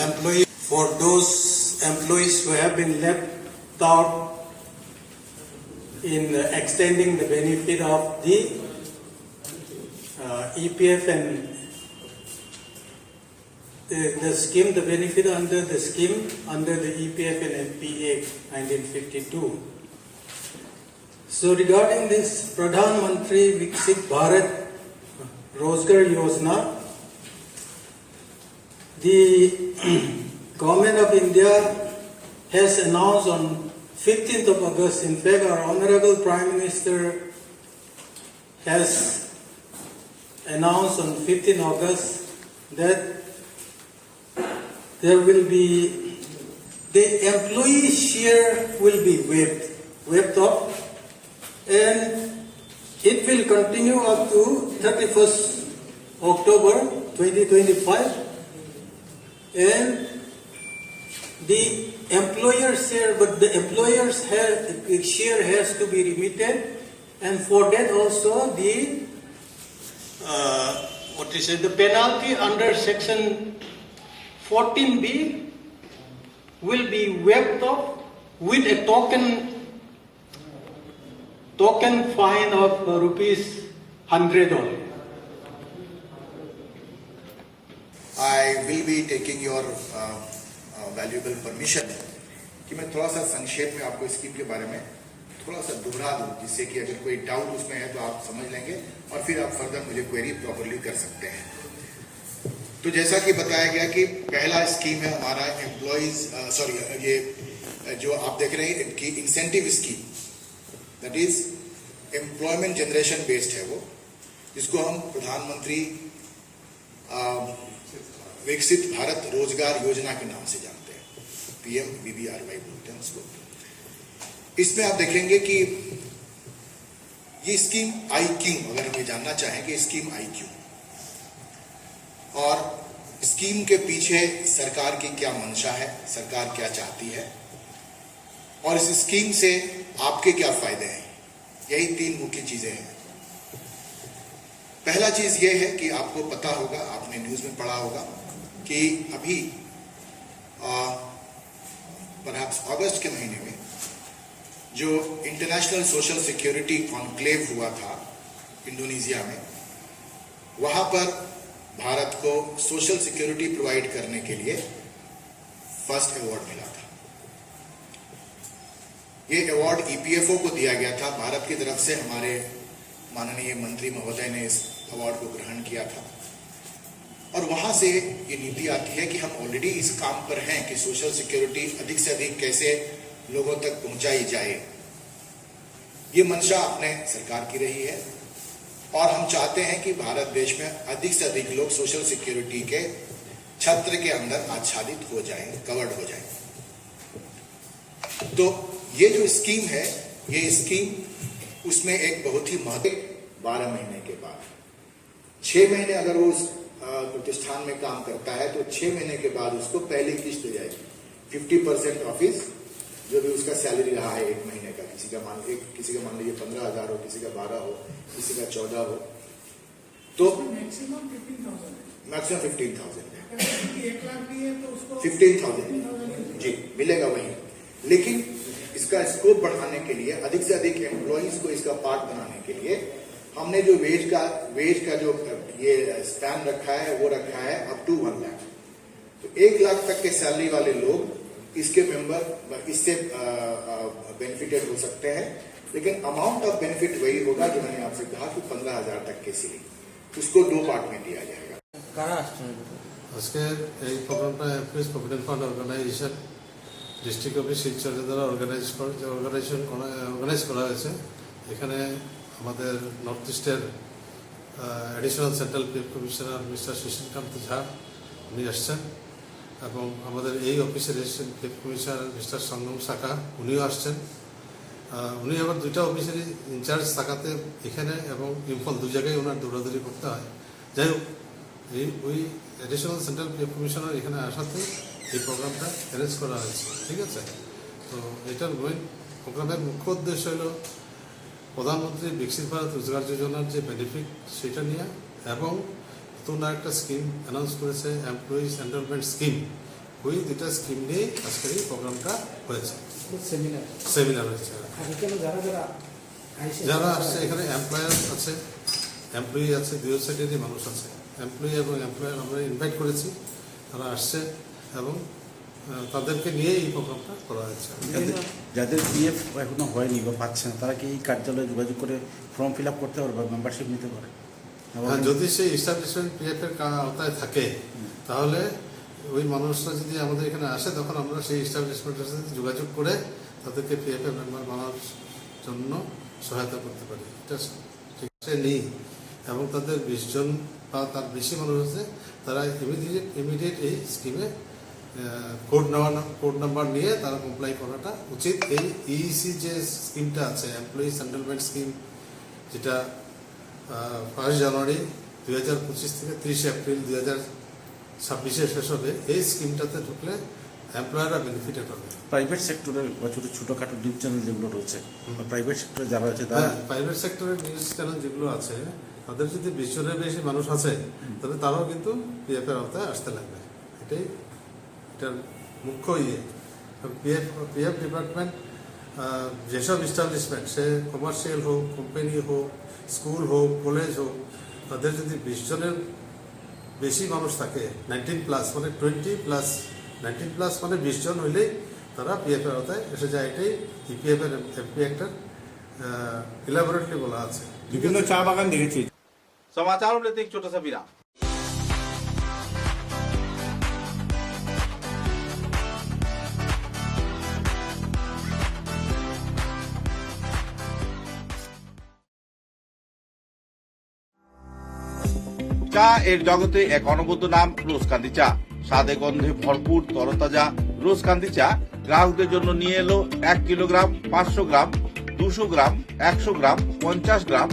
employee. For those employees who have been left out in extending the benefit of the EPF and the scheme, the benefit under the scheme under the EPF and NPA 1952. So regarding this Pradhan Mantri Viksit Bharat Rozgar Yojana, the Government of India has announced on 15th of August, in fact, our Honorable Prime Minister has announced on 15th August that there will be the employee share will be waived off, and it will continue up to 31st October 2025, and the employer share, but the employer's share has to be remitted, and for that also the the penalty under section 14B will be waived off with a token fine of rupees 100 only. I will be taking your valuable permission कि मैं थोड़ा सा संक्षेप में आपको scheme के बारे में थोड़ा सा दोहरा दूं, जिससे कि अगर कोई डाउट उसमें है तो आप समझ लेंगे और फिर आप फर्दर मुझे क्वेरी प्रॉपरली कर सकते हैं। तो जैसा कि बताया गया कि पहला स्कीम है हमारा एम्प्लॉइज ये जो आप देख रहे हैं इनकी incentive scheme, that is employment generation based है वो, जिसको हम प्रधानमंत्री विकसित भारत रोजगार योजना के नाम से जानते हैं, PMVBRY बोलते हैं उसको। इसमें आप देखेंगे कि ये स्कीम आई क्यों, अगर हम ये जानना चाहें कि स्कीम आई क्यों और स्कीम के पीछे सरकार की क्या मंशा है, सरकार क्या चाहती है और इस स्कीम से आपके क्या फायदे हैं, यही 3 मुख्य चीजें हैं। पहला चीज ये है कि आपको पता होगा, आपने न्यूज में पढ़ा होगा कि अभी परहैप्स अगस्त के महीने में जो इंटरनेशनल सोशल सिक्योरिटी कॉन्क्लेव हुआ था इंडोनेशिया में, वहां पर भारत को सोशल सिक्योरिटी प्रोवाइड करने के लिए फर्स्ट अवार्ड मिला था। ये अवार्ड EPFO को दिया गया था, भारत की तरफ से हमारे माननीय मंत्री महोदय ने इस अवार्ड को ग्रहण किया था और वहां से ये नीति आती है कि हम ऑलरेडी इस काम पर हैं कि सोशल सिक्योरिटी अधिक से अधिक कैसे लोगों तक पहुंचाई जाए। ये मंशा अपने सरकार की रही है और हम चाहते हैं कि भारत देश में अधिक से अधिक लोग सोशल सिक्योरिटी के छत्र के अंदर आच्छादित हो जाएं, कवर्ड हो जाएं। तो ये जो स्कीम है, ये स्कीम उसमें एक बहुत ही महत्व 12 महीने के बाद 6 महीने अगर वो उस प्रतिष्ठान में काम करता है तो 6 महीने के बाद उसको पहली किस्त दी जाएगी 50% ऑफिस जो भी उसका सैलरी रहा है 1 महीने का, किसी का मान लीजिए 15,000 हो, किसी का 12 हो, किसी का 14 हो, तो मैक्सिमम 15,000 है। 15,000 जी मिलेगा वही, लेकिन इसका स्कोप बढ़ाने के लिए अधिक से अधिक एम्प्लॉइज को इसका पार्ट बनाने के लिए हमने जो वेज का जो ये स्पैन रखा है वो रखा है अप टू 1 लाख। तो 1 लाख तक के सैलरी वाले लोग इसके मेंबर इससे बेनिफिटेड हो सकते हैं, लेकिन अमाउंट ऑफ बेनिफिट वही होगा जो मैंने आपसे कहा कि 15,000 तक के सीलिंग, उसको 2 पार्ट में दिया जाएगा। আজকে এই প্রোগ্রামটা employees provident fund organisation district office শিলচরের দ্বারা অর্গানাইজ করা হয়েছে। এখানে আমাদের নর্থ ইস্টের additional central PF commissioner mister Sushilkanta Jha উনি আসছেন এবং আমাদের এই অফিসের assistant PF commissioner mister Sangam Saka উনিও আসছেন। উনি আবার 2টা অফিসেরই ইনচার্জ থাকাতে এখানে এবং ইম্ফল 2 জায়গায় ওনার দৌড়াদৌড়ি করতে হয়। যাই হোক, ওই অ্যাডিশনাল সেন্ট্রাল পিএফ কমিশনার এখানে আসাতে এই প্রোগ্রামটা অ্যারেঞ্জ করা হয়েছে, ঠিক আছে। তো এটার প্রোগ্রামের মুখ্য উদ্দেশ্য হলো প্রধানমন্ত্রী বিকশিত ভারত রোজগার যোজনার যে বেনিফিট সেটা নিয়ে এবং নতুন একটা স্কিম অ্যানাউন্স করেছে এমপ্লয়িজ এনরোলমেন্ট স্কিম, ওই 2টা স্কিম নিয়ে আজকের এই প্রোগ্রামটা হয়েছে, সেমিনার হয়েছে। যারা আসছে এখানে এমপ্লয়ার আছে, এমপ্লয়ি আছে, 2 সাইডেরই মানুষ আছে। এমপ্লয়ি এবং এমপ্লয়ার আমরা ইনভাইট করেছি, তারা আসছে এবং তাদেরকে নিয়ে এই প্রোগ্রামটা করা হয়েছে। যাদের PF এখনো হয়নি বা পাচ্ছে না তারা কি এই কার্যালয়ে যোগাযোগ করে ফর্ম ফিল আপ করতে পারে বা মেম্বারশিপ নিতে পারে? যদি সেই এস্টাবলিশমেন্ট PF এর আওতায় থাকে তাহলে ওই মানুষরা যদি আমাদের এখানে আসে তখন আমরা সেই এস্টাবলিশমেন্টের সাথে যোগাযোগ করে তাদেরকে PF এর মেম্বার বানানোর জন্য সহায়তা করতে পারি। এটা ঠিক নেই এবং তাদের 20 জন বা তার বেশি মানুষ আছে, তারা ইমিডিয়েট এই স্কিমে কোড নাম্বার নিয়ে তারা কমপ্লাই করাটা উচিত। এই ইইসি যে স্কিমটা আছে, এমপ্লয়ি সেটেলমেন্ট স্কিম, যেটা 1 জানুয়ারি 2025 থেকে 30 এপ্রিল 2026 শেষ হবে, এই স্কিমটাতে ঢুকলে এমপ্লয়াররা বেনিফিটেড হবে। প্রাইভেট সেক্টরের বা ছোটখাটো নিউজ চ্যানেল যেগুলো রয়েছে, প্রাইভেট সেক্টরে যারা আছে তারা প্রাইভেট সেক্টরের নিউজ চ্যানেল যেগুলো আছে, তাদের যদি 20 জনের বেশি মানুষ আছে, তাহলে তারাও কিন্তু পিএফ এর আওতায় আসতে লাগবে। এটার মুখ্য পিএফ ডিপার্টমেন্ট যেসব এস্টাবলিশমেন্ট, সে কমার্শিয়াল হোক, কোম্পানি হোক, স্কুল হোক, কলেজ হোক, তাদের যদি 20 জনের বেশি মানুষ থাকে, 19+ মানে 20+19+ মানে 20 জন হইলেই তারা পিএফ এর আওতায় এসে যায়। এটাই ইপিএফ এর এমপি অ্যাক্টের ইলাবোরেটলি বলা আছে। বিভিন্ন চা বাগান দেখেছি। समाचारों में लेते एक छोटा सा विराम। চা এর জগতে এক অনবদ্য নাম রোজকান্দি চা। স্বাদে গন্ধে ভরপুর তরতাজা রোজকান্দি চা গ্রাহকদের জন্য নিয়ে এলো 1 কিলোগ্রাম, 500 গ্রাম, 200 গ্রাম, 100 গ্রাম, 50 গ্রাম,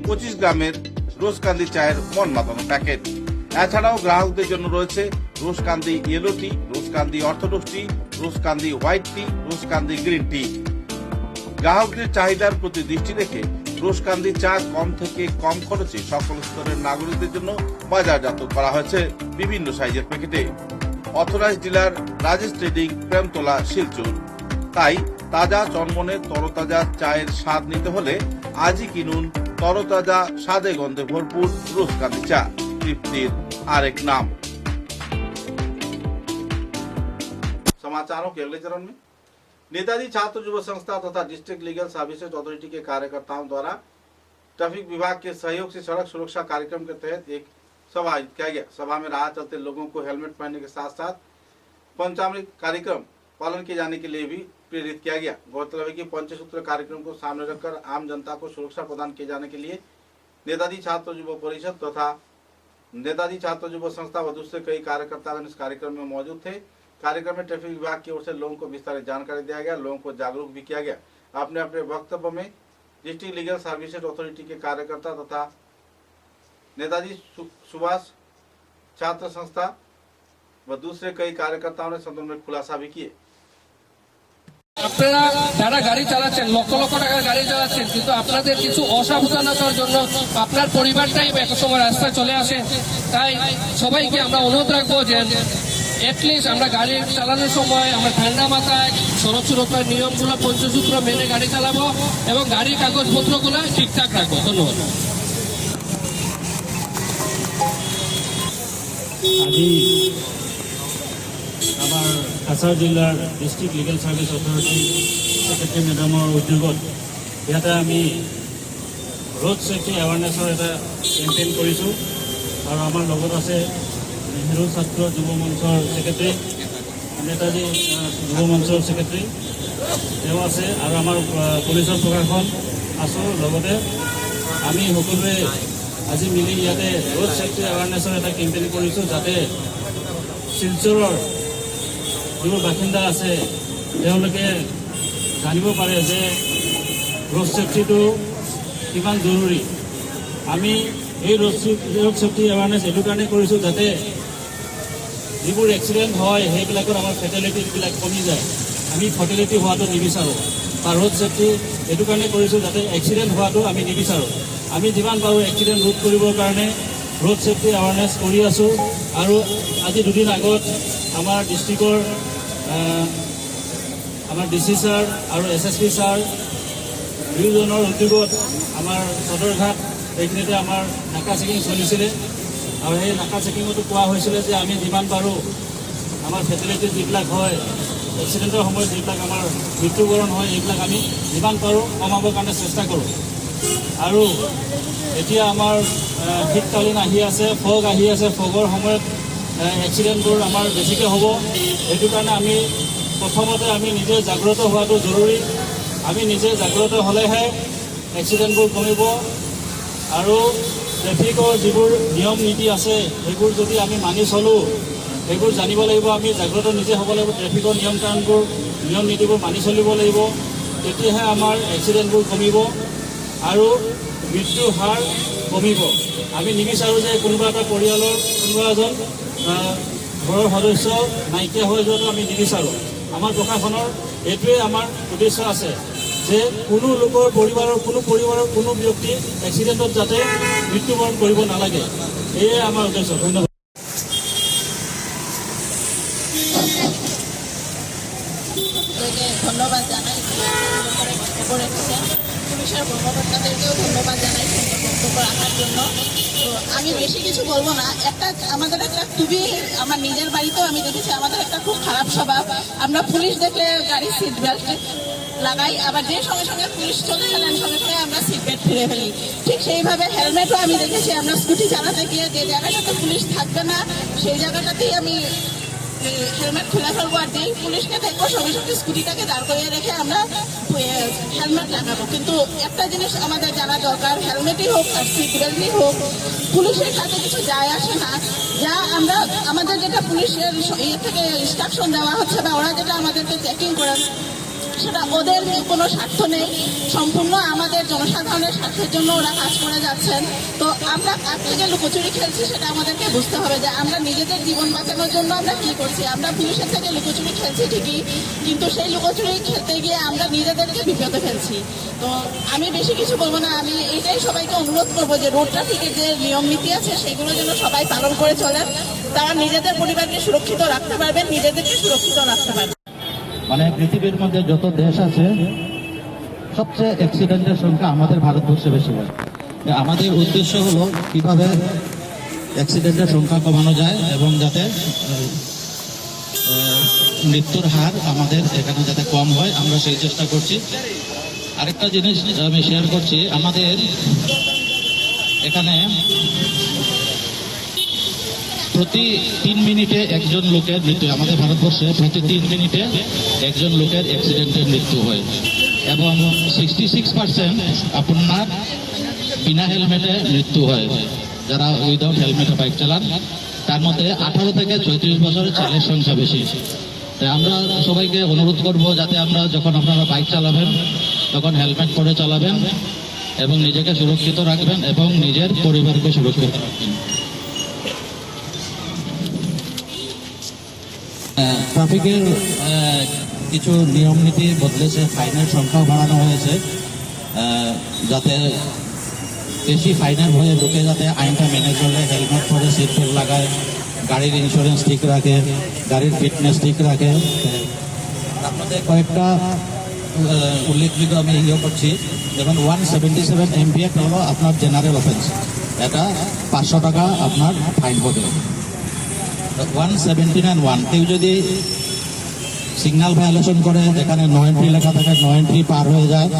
25 গ্রামের রোজকান্দি চায়ের মন মাতানো প্যাকেট। এছাড়াও গ্রাহকদের জন্য রয়েছে রোজকান্দি ইয়েলো টি, রোজকান্দি অর্থোডক্স টি, রোজকান্দি হোয়াইট টি, রোজকান্দি গ্রিন টি। গ্রাহকদের চাহিদার প্রতি দৃষ্টি রেখে রোজকান্দি চা কম থেকে কম খরচে সকল স্তরের নাগরিকদের জন্য বাজারজাত করা হয়েছে বিভিন্ন সাইজের প্যাকেটে। Authorised dealer Rajesh trading, Premtala, Silchar. তাই তাজা চনমনে তরতাজা চায়ের স্বাদ নিতে হলে আজই কিনুন তরতাজা স্বাদে গন্ধে ভরপুর রোজকান্দি চা, তৃপ্তির आरेक नाम। समाचारों के अगले चरण में नेताजी छात्र युवा संस्था तथा डिस्ट्रिक्ट लीगल सर्विसेज अथॉरिटी के कार्यकर्ताओं द्वारा ट्रैफिक विभाग के सहयोग से सड़क सुरक्षा कार्यक्रम के तहत एक सभा आयोजित किया गया। सभा में राह चलते लोगों को हेलमेट पहनने के साथ साथ पंचामृत कार्यक्रम पालन किए जाने के लिए भी प्रेरित किया गया। गौरतलब है कि पंचसूत्र कार्यक्रम को सामने रखकर आम जनता को सुरक्षा प्रदान किए जाने के लिए नेताजी छात्र युवा परिषद तथा नेताजी छात्र युवा संस्था व दूसरे कई कार्यकर्ता इस कार्यक्रम में मौजूद थे। कार्यक्रम में ट्रैफिक विभाग की ओर से लोगों को विस्तारित जानकारी दिया गया, लोगों को जागरूक भी किया गया। अपने अपने वक्तव्य में डिस्ट्रिक्ट लीगल सर्विसेज अथॉरिटी के कार्यकर्ता तथा नेताजी सुभाष छात्र संस्था व दूसरे कई कार्यकर्ताओं ने संदर्भ में खुलासा भी किए। আপনারা যারা গাড়ি চালাচ্ছেন, লক্ষ লক্ষ টাকার গাড়ি চালাচ্ছেন, কিন্তু আপনাদের কিছু অসাবধানতার জন্য আপনার পরিবারটাই একটা সময় রাস্তায় চলে আসে। তাই সবাইকে আমরা অনুরোধ রাখবো যে এটলিস্ট আমরা গাড়ি চালানোর সময় আমরা ঠান্ডা মাথায় সড়ক সুরক্ষার নিয়মগুলো পঞ্চসূত্র মেনে গাড়ি চালাবো এবং গাড়ির কাগজপত্রগুলো ঠিকঠাক রাখবো। ধন্যবাদ। আজি আমাৰ কাছাৰ জিলাৰ district legal services authority secretary মেডামৰ উদ্যোগত ইয়াতে আমি ৰোড ছেফটি এৱাৰনেছৰ এটা কেম্পেইন কৰিছোঁ আৰু আমাৰ লগত আছে নেহৰু ছাত্ৰ যুৱ মঞ্চৰ ছেক্ৰেটাৰী, নেতাজী যুৱ মঞ্চৰ ছেক্ৰেটাৰী তেওঁ আছে আৰু আমাৰ পুলিচৰ প্ৰশাসন আছোঁ লগতে। আমি সকলোৱে আজি মিলি ইয়াতে ৰোড ছেফটি এৱাৰনেছৰ এটা কেম্পেইন কৰিছোঁ যাতে শিলচৰৰ যিবোৰ বাসিন্দা আছে তেওঁলোকে জানিব পাৰে যে ৰোড ছেফটিটো কিমান জৰুৰী। আমি এই ৰোড ছেফটি এৱাৰনেছ এইটো কাৰণে কৰিছোঁ যাতে যিবোৰ এক্সিডেণ্ট হয় সেইবিলাকৰ আমাৰ ফেটেলিটিবিলাক কমি যায়। আমি ফেটেলিটি হোৱাটো নিবিচাৰোঁ বা ৰোড ছেফটি এইটো কাৰণে কৰিছোঁ যাতে এক্সিডেণ্ট হোৱাটো আমি নিবিচাৰোঁ। আমি যিমান পাৰোঁ এক্সিডেণ্ট ৰোধ কৰিবৰ কাৰণে ৰোড ছেফটি এৱাৰনেছ কৰি আছোঁ। আৰু আজি দুদিন আগত আমাৰ ডিষ্ট্ৰিক্টৰ আমাৰ ডিচি ছাৰ আৰু SSP ছাৰ দুয়োজনৰ উদ্যোগত আমাৰ সদৰঘাট এইখিনিতে আমাৰ নাকা চেকিং চলিছিলে আৰু সেই নাকা চেকিঙতো কোৱা হৈছিলে যে আমি যিমান পাৰোঁ আমাৰ ফেটেলিটি যিবিলাক হয়, এক্সিডেণ্টৰ সময়ত যিবিলাক আমাৰ মৃত্যুবৰণ হয়, এইবিলাক আমি যিমান পাৰোঁ কমাবৰ কাৰণে চেষ্টা কৰোঁ। আৰু এতিয়া আমাৰ শীতকালীন আহি আছে, ফগ আহি আছে, ফগৰ সময়ত এক্সিডেণ্টবোৰ আমাৰ বেছিকৈ হ'ব। সেইটো কাৰণে আমি প্ৰথমতে আমি নিজে জাগ্ৰত হোৱাটো জৰুৰী। আমি নিজে জাগ্ৰত হ'লেহে এক্সিডেণ্টবোৰ কমিব। আৰু ট্ৰেফিকৰ যিবোৰ নিয়ম নীতি আছে সেইবোৰ যদি আমি মানি চলোঁ, সেইবোৰ জানিব লাগিব, আমি জাগ্ৰত নিজে হ'ব লাগিব, ট্ৰেফিকৰ নিয়ম নীতিবোৰ মানি চলিব লাগিব, তেতিয়াহে আমাৰ এক্সিডেণ্টবোৰ কমিব আৰু মৃত্যুৰ হাৰ কমিব। আমি নিবিচাৰোঁ যে কোনোবা এটা পৰিয়ালৰ কোনোবা এজন ঘৰৰ সদস্য নাইকিয়া হৈ যোৱাটো আমি নিবিচাৰোঁ। আমাৰ প্ৰশাসনৰ এইটোৱে আমাৰ উদ্দেশ্য আছে যে কোনো লোকৰ পৰিবাৰৰ কোনো ব্যক্তি এক্সিডেণ্টত যাতে মৃত্যুবৰণ কৰিব নালাগে, এয়ে আমাৰ উদ্দেশ্য। ধন্যবাদ। ধন্যবাদ জানাই, খবর রেখেছেন পুলিশের কর্মকর্তাদেরকেও ধন্যবাদ জানাই বক্তব্য রাখার জন্য। তো আমি বেশি কিছু বলবো না। আমাদের একটা খুবই, আমার নিজের বাড়িতেও আমি দেখেছি আমাদের একটা খুব খারাপ স্বভাব, আমরা পুলিশ দেখলে গাড়ির সিট বেল্ট লাগাই, আবার যে সঙ্গে সঙ্গে পুলিশ চলে গেলেন সঙ্গে সঙ্গে আমরা সিট বেল্ট ফিরে ফেলি। ঠিক সেইভাবে হেলমেটও আমি দেখেছি, আমরা স্কুটি চালাতে গিয়ে যে জায়গাটাতে পুলিশ থাকবে না সেই জায়গাটাতেই আমি হেলমেট খুলে ফেলবো, আর যেই পুলিশকে দেখবো সঙ্গে সঙ্গে স্কুটিটাকে দাঁড় করিয়ে রেখে আমরা হেলমেট লাগাবো। কিন্তু একটা জিনিস আমাদের জানা দরকার, হেলমেটই হোক আর সিট বেল্টই হোক, পুলিশের কাছে কিছু যায় আসে না। যা আমরা আমাদের যেটা পুলিশের ইয়ে থেকে ইনস্ট্রাকশন দেওয়া হচ্ছে বা ওরা যেটা আমাদেরকে চেকিং করেন, সেটা ওদের কোনো স্বার্থ নেই, সম্পূর্ণ আমাদের জনসাধারণের স্বার্থের জন্য ওরা কাজ করে যাচ্ছেন। তো আমরা কার থেকে লুকোচুরি খেলছি সেটা আমাদেরকে বুঝতে হবে যে আমরা নিজেদের জীবন বাঁচানোর জন্য আমরা কি করছি। আমরা পুলিশের থেকে লুকোচুরি খেলছি ঠিকই, কিন্তু সেই লুকোচুরি খেলতে গিয়ে আমরা নিজেদেরকে বিপদে ফেলছি। তো আমি বেশি কিছু বলবো না, আমি এটাই সবাইকে অনুরোধ করবো যে রোড ট্রাফিকের যে নিয়ম নীতি আছে সেগুলো যেন সবাই পালন করে চলেন, তারা নিজেদের পরিবারকে সুরক্ষিত রাখতে পারবেন, নিজেদেরকে সুরক্ষিত রাখতে পারবেন। মানে পৃথিবীর মধ্যে যত দেশ আছে সবচেয়ে অ্যাক্সিডেন্টের সংখ্যা আমাদের ভারতবর্ষে বেশি হয়। আমাদের উদ্দেশ্য হলো কিভাবে অ্যাক্সিডেন্টের সংখ্যা কমানো যায় এবং যাতে মৃত্যুর হার আমাদের এখানে যাতে কম হয়, আমরা সেই চেষ্টা করছি। আরেকটা জিনিস আমি শেয়ার করছি, আমাদের এখানে প্রতি 3 মিনিটে একজন লোকের মৃত্যু, আমাদের ভারতবর্ষে প্রতি 3 মিনিটে একজন লোকের অ্যাক্সিডেন্টের মৃত্যু হয় এবং 66% আপনার বিনা হেলমেটে মৃত্যু হয়, যারা উইদাউট হেলমেটে বাইক চালান। তার মধ্যে 18 থেকে 34 বছরের ছেলের সংখ্যা বেশি। তাই আমরা সবাইকে অনুরোধ করব যাতে আমরা যখন আপনারা বাইক চালাবেন তখন হেলমেট পরে চালাবেন এবং নিজেকে সুরক্ষিত রাখবেন এবং নিজের পরিবারকে সুরক্ষিত রাখবেন। ট্রাফিকের কিছু নিয়ম নীতি বদলেছে, ফাইনের সংখ্যাও বাড়ানো হয়েছে যাতে বেশি ফাইনের ভয়ে লোকে যাতে আইনটা মেনে চলে, হেলমেট পরে, সিট বেল্ট লাগায়, গাড়ির ইন্স্যুরেন্স ঠিক রাখে, গাড়ির ফিটনেস ঠিক রাখে। আপনাদের কয়েকটা উল্লেখযোগ্য আমি ইয়ে করছি, যেমন 177 MPF হলো আপনার জেনারেল অফেন্স, এটা 500 টাকা আপনার ফাইন হবে। 179(1) কেউ যদি সিগন্যাল ভায়োলেশন করে, যেখানে নো এন্ট্রি লেখা থাকে, নো এন্ট্রি পার হয়ে যায়,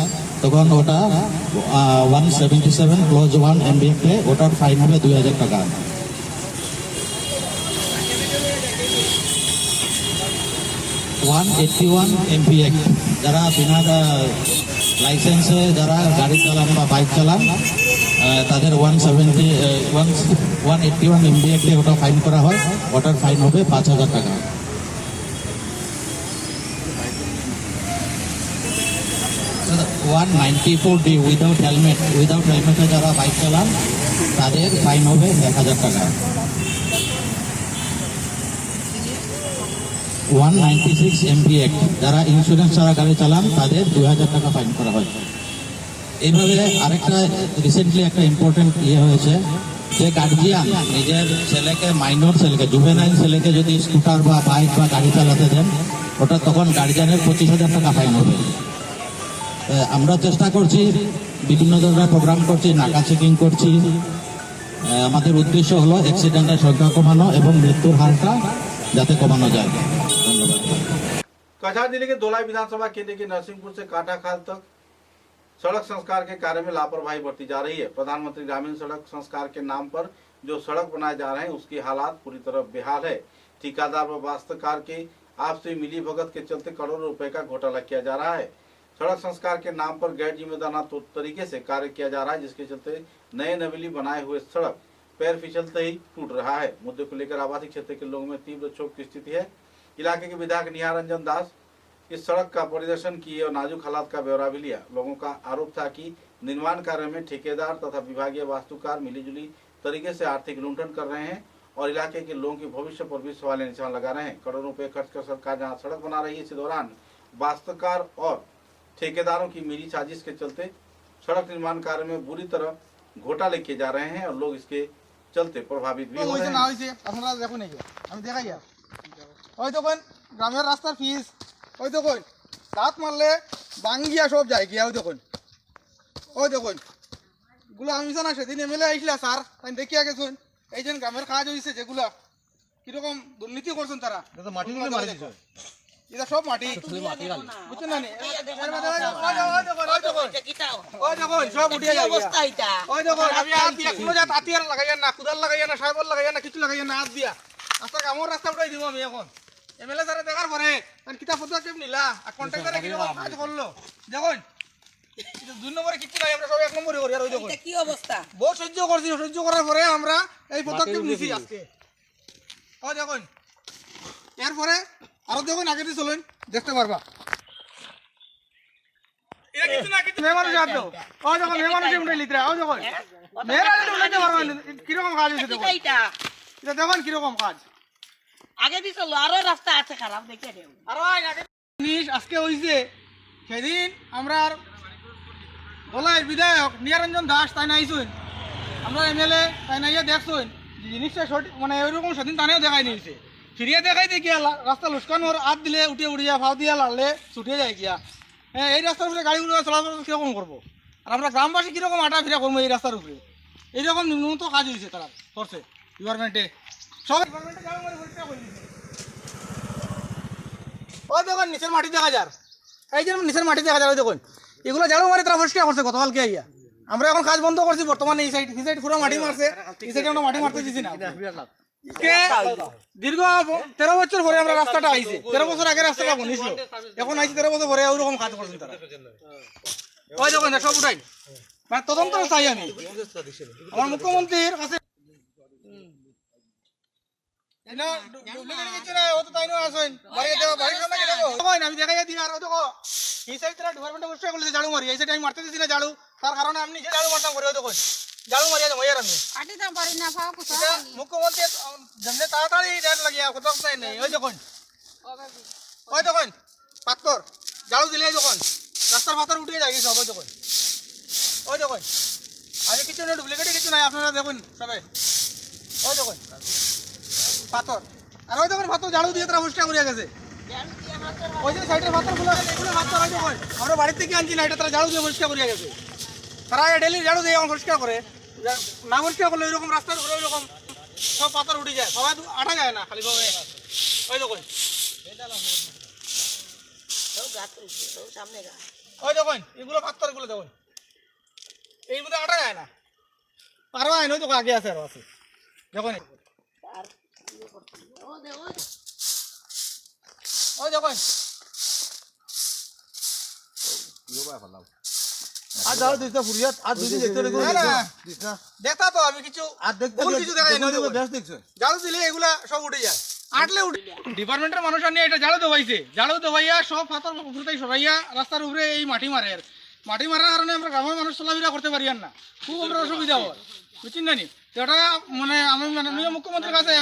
তখন ওটা 177 ক্লজ 1 MPF ওটার ফাইন হবে 2000 টাকা। 181 MPF যারা বিনা লাইসেন্সে যারা গাড়ি চালান বা বাইক চালান তাদের 181 MPF ওটা ফাইন করা হয়, ওটার ফাইন হবে 5000 টাকা। 194D উইদাউট হেলমেটে যারা বাইক চালান তাদের ফাইন হবে 1000 টাকা। 196 MPF যারা ইন্স্যুরেন্স ছাড়া গাড়ি চালান তাদের 2000 টাকা ফাইন করা হয়। এইভাবে আরেকটা রিসেন্টলি একটা ইম্পর্টেন্ট ইয়ে হয়েছে যে গার্জিয়ান নিজের ছেলেকে, মাইনর ছেলেকে, জুভেনাইল ছেলেকে যদি স্কুটার বা বাইক বা গাড়ি চালাতে দেন, ওটা তখন গার্জিয়ানের 25,000 টাকা ফাইন হবে। আমরা চেষ্টা করছি, বিভিন্ন ধরনের প্রোগ্রাম করছি, নাকা চেকিং করছি। আমাদের উদ্দেশ্য হলো অ্যাক্সিডেন্টের সংখ্যা কমানো এবং মৃত্যুর হারটা যাতে কমানো যায়। ধন্যবাদ। कछार जिले के धोलाई विधानसभा केंद्र के नरसिंहपुर से काटाखाल तक सड़क संस्कार के कार्य में लापरवाही बरती जा रही है। प्रधानमंत्री ग्रामीण सड़क संस्कार के नाम पर जो सड़क बनाए जा रहे हैं उसकी हालात पूरी तरह बेहाल है। ठेकेदार व वास्तुकार की आपसी मिली भगत के चलते करोड़ों रुपए का घोटाला किया जा रहा है। सड़क संस्कार के नाम पर गैर जिम्मेदाराना तरीके से कार्य किया जा रहा है, जिसके चलते नए नवेली बनाए हुए सड़क पैर फिसलते ही टूट रहा है। मुद्दे को लेकर आवासीय क्षेत्र के लोगों में तीव्र क्षोभ की स्थिति है। इलाके के विधायक निहार रंजन दास इस सड़क का परिदर्शन किए और नाजुक हालात का ब्यौरा भी लिया। लोगों का आरोप था कि निर्माण कार्य में ठेकेदार तथा विभागीय वास्तुकार मिलीजुली तरीके से आर्थिक लूंठन कर रहे हैं और इलाके के लोगों के भविष्य पर भी सवालिया निशान लगा रहे हैं। करोड़ों रुपए खर्च कर सरकार जहां सड़क बना रही है, इसी दौरान वास्तुकार और ठेकेदारों की मिली साजिश के चलते सड़क निर्माण कार्य में बुरी तरह घोटाले किए जा रहे हैं और लोग इसके चलते प्रभावित भी हो रहे हैं। আপনারা দেখুন এই যে আমি দেখাই আর ওই দেখুন গ্রামের রাস্তার ফিস ওই দেখুন দাঁত মারলে বাঙ্গিয়া সব যায় গিয়া ওই দেখুন গুলো আমি জানা সেদিন এমএলএ আইসলা স্যার তাই দেখিয়া গেছুন এই যে গ্রামের কাজ হয়েছে যেগুলা কিরকম দুর্নীতি করছেন তারা মাটিগুলো মারি দিছে এটা সব মাটি বুঝছেন না ওই দেখুন সব উঠিয়ে যায় ওই দেখুন আমি আর দিয়া কোনো জাত আতিয়ার লাগাইয়া না কুদাল লাগাইয়া না সাইবল লাগাইয়া না কিছু লাগাইয়া না হাত দিয়া রাস্তা কামর রাস্তা উঠাই দিব আমি এখন এমএলএ স্যারে দেখার পরে কিতাব পত্র নিলা আর কন্ট্রাক্টরে কিরকম কাজ করলো দেখুন 2 নম্বরে কিছু নাই আমরা সব 1 নম্বরে করি আর ওই দেখুন কি অবস্থা বহুত সহ্য করার পরে আমরা এই পদক্ষেপ নিছি আজকে ওই দেখুন এরপরে আরো দেখুন আগে দিয়ে চলুন দেখতে পারবা এটা কিছু না কিছু মেহমান সাহেব দাও ওই দেখুন মেহমান সাহেব উঠে লিতরা ওই দেখুন মেহমান সাহেব উঠে পারবেন কিরকম কাজ হইছে দেখুন এটা দেখুন কিরকম কাজ আগে দিয়ে চলো আরো রাস্তা আছে খারাপ দেখে দেও আরো আগে জিনিস আজকে হইছে সেদিন আমরা বলার বিধায়ক নিরঞ্জন দাস তাই নাইছুন আমরা এমএলএ তাই নাইয়া দেখছুন জিনিসটা সঠিক মানে এরকম সেদিন তানেও দেখাই নিয়েছে ফিরিয়ে দেখাই দিয়ে গিয়া রাস্তা লুস্কানোর হাত দিলে উঠে উড়িয়া ফাও দিয়া লাড়লে ছুটিয়ে যায় গিয়া হ্যাঁ এই রাস্তার উপরে গাড়িগুলো চলাচল কীরকম করবো আর আমরা গ্রামবাসী কীরকম আটা ফিরা করবো এই রাস্তার উপরে এইরকম নিম্নত কাজ হয়েছে তারা করছে ডিপার্টমেন্টে সব ডিপার্টমেন্টে যাবে মানে পরিষ্কার করে দিচ্ছে ওই দেখুন নিচের মাটি দেখা যার এই যে নিচের মাটি দেখা যায় ওই দেখুন এগুলো ঝাড়ু মারি তারা পরিষ্কার করছে গতকালকে আইয়া আমরা এখন কাজ বন্ধ করছি বর্তমানে এই সাইড পুরো মাটি মারছে এই সাইডে আমরা মাটি মারতে দিছি না দীর্ঘ 13 বছর পরে আমরা রাস্তাটা আইছি 13 বছর আগে রাস্তাটা বনিছিল এখন আইছি 13 বছর পরে ওরকম কাজ করছেন তারা ওই দেখুন সব উঠাই মানে তদন্ত চাই আমি আমার মুখ্যমন্ত্রীর কাছে আমি দেখাই দিই আর দেখো এই সাইড তারা ডিপার্টমেন্টে বসে বলেছে ঝাড়ু মারি এই সাইড আমি মারতে দিছি না ঝাড়ু তার কারণে আমি নিজে ঝাড়ু মারতাম করে দেখুন ঝাড়ু মারিয়া যাবো আর আমি মুখ্যমন্ত্রী যেমনি তাড়াতাড়ি রেট লাগিয়া কোথাও নেই ওই দেখুন পাথর ঝাড়ু দিলে দেখুন রাস্তার পাথর উঠে যায় সব ওই দেখুন আমি কিছু নেই ডুপ্লিকেটে কিছু নাই আপনারা দেখুন সবাই ওই দেখুন পাথর আর ওই দেখুন পাথর ঝাড়ু দিয়ে তারা পরিষ্কার করিয়া গেছে ওই যে সাইডের পাথরগুলো এগুলো পাথর ওই দেখুন আমরা বাড়ির থেকে আনছি না এটা তারা ঝাড়ু দিয়ে পরিষ্কার করিয়া গেছে তারা ডেলি ঝাড়ু দিয়ে এখন পরিষ্কার করে না পরিষ্কার করলে ওইরকম রাস্তার উপরে ওইরকম সব পাথর উঠে যায় সবাই আটা যায় না খালি ভাবে ওই দেখুন ওই দেখুন এগুলো পাথরগুলো দেখুন এই মধ্যে আটা যায় না আরো আইন ওই দেখো আগে আছে আরো আছে দেখুন ওই দেখুন আজ যাও দিস না ফুরিয়াত আজ দুই দিন দেখতে দিস না দেখতা তো আমি কিছু আর দেখতে কিছু দেখাই না বেশ দেখছো ঝাড়ু দিলে এগুলা সব উঠে যায় আটলে উঠে ডিপার্টমেন্টের মানুষ নিয়ে এটা ঝাড়ু দেওয়াইছে ঝাড়ু দেওয়াইয়া সব পাথর উপরে সরাইয়া রাস্তার উপরে এই মাটি মারার কারণে আমরা গ্রামের মানুষ চলাফেরা করতে পারি না খুব আমরা অসুবিধা হয় বুঝছেন না নি এটা মানে আমি মাননীয় মুখ্যমন্ত্রীর কাছে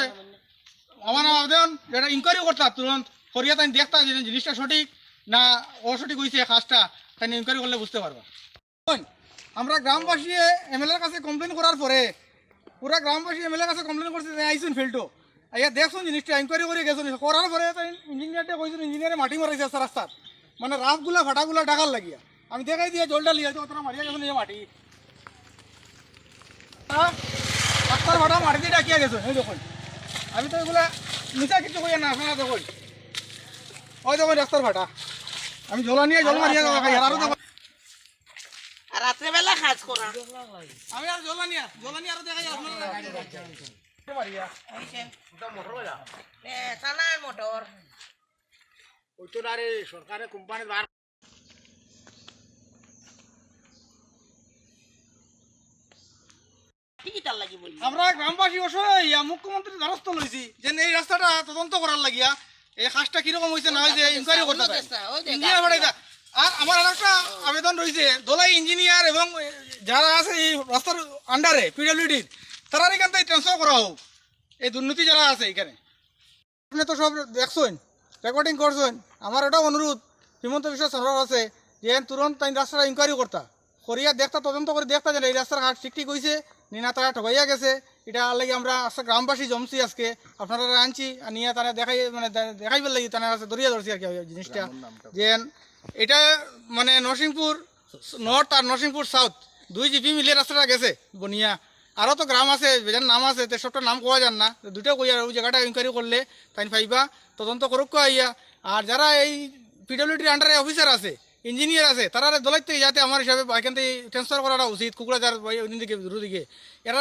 আমার আবেদন যেটা ইনকোয়ারি করতাম তুরন্ত করিয়া তাই দেখতাম যে জিনিসটা সঠিক না অসঠিক হয়েছে কাজটা তাই ইনকোয়ারি করলে বুঝতে পারবা আমরা গ্রামবাসী এমএলএর কাছে কমপ্লেন করার পরে পুরা গ্রামবাসী এমএলএর কাছে কমপ্লেন করছে আইসুন ফিল্ডও আইয়া দেখুন জিনিসটা ইনকোয়ারি করে গেছেন করার পরে ইঞ্জিনিয়ারটা কইছেন ইঞ্জিনিয়ারে মাটি মারাইছে রাস্তার মানে রাফগুলা ফাটাগুলা ডাকার লাগিয়া আমি দেখাই দিয়ে জলটা লিয়া তোরা মারিয়া গেছেন এই মাটি রাস্তার ফাটা মাটি দিয়ে ডাকিয়া গেছেন এই দেখুন আমি তো এগুলা নিচা কিছু কইয়া না শোনা দেখুন ওই দেখুন রাস্তার ফাটা আমি জল মারিয়া যাওয়া আরো দেখো রাত্রেবেলা কাজ করা আমি আর জলানিয়া আরো দেখা যায় মারিয়া চালায় মোটর ওইতো আরে সরকারের কোম্পানি আমরা গ্রামবাসী অসহায় মুখ্যমন্ত্রীর দ্বারস্থ লইছি যে এই রাস্তাটা তদন্ত করার লাগিয়া এই কাজটা কিরকম হয়েছে না হয়েছে ইনকোয়ারি করতে পারে ইঞ্জিনিয়ার বাড়াইতা। আর আমার আর একটা আবেদন রয়েছে, দোলাই ইঞ্জিনিয়ার এবং যারা আছে এই রাস্তার আন্ডারে পিডব্লিউডির তারা এখান থেকে ট্রান্সফার করা হোক। এই দুর্নীতি যারা আছে এখানে, আপনি তো সব দেখছেন, রেকর্ডিং করছেন। আমার এটাও অনুরোধ হিমন্ত বিশ্ব সরকার আছে যে তুরন্ত তাই রাস্তাটা ইনকোয়ারি করতা করিয়া দেখতা, তদন্ত করে দেখতা যে এই রাস্তার ঘাট ঠিক হয়েছে নিনা তারা ঠকাইয়া গেছে। এটা লাগে আমরা গ্রামবাসী জমছি আজকে আপনারা আনছি নিয়ে তারা দেখাই মানে দেখাইবার লাগি তারা আছে দরিয়া ধরছি আর কি জিনিসটা যে এটা মানে নরসিংপুর নর্থ আর নরসিংপুর সাউথ 2 জিপি মিলিয়ে রাস্তাটা গেছে বনিয়া। আরও তো গ্রাম আছে বেজার নাম আছে, তো সবটা নাম কোয়া যান না, দুটো কইয়া ওই জায়গাটা ইনকোয়ারি করলে তাই পাইবা, তদন্ত করুক আইয়া। আর যারা এই পিডব্লিউডির আন্ডারে অফিসার আছে ইঞ্জিনিয়ার আছে তারা দলের থেকে যাতে আমার হিসাবে এখান থেকে ট্রান্সফার করাটা উচিত। কুকুরাঝার দিকে দিকে এরা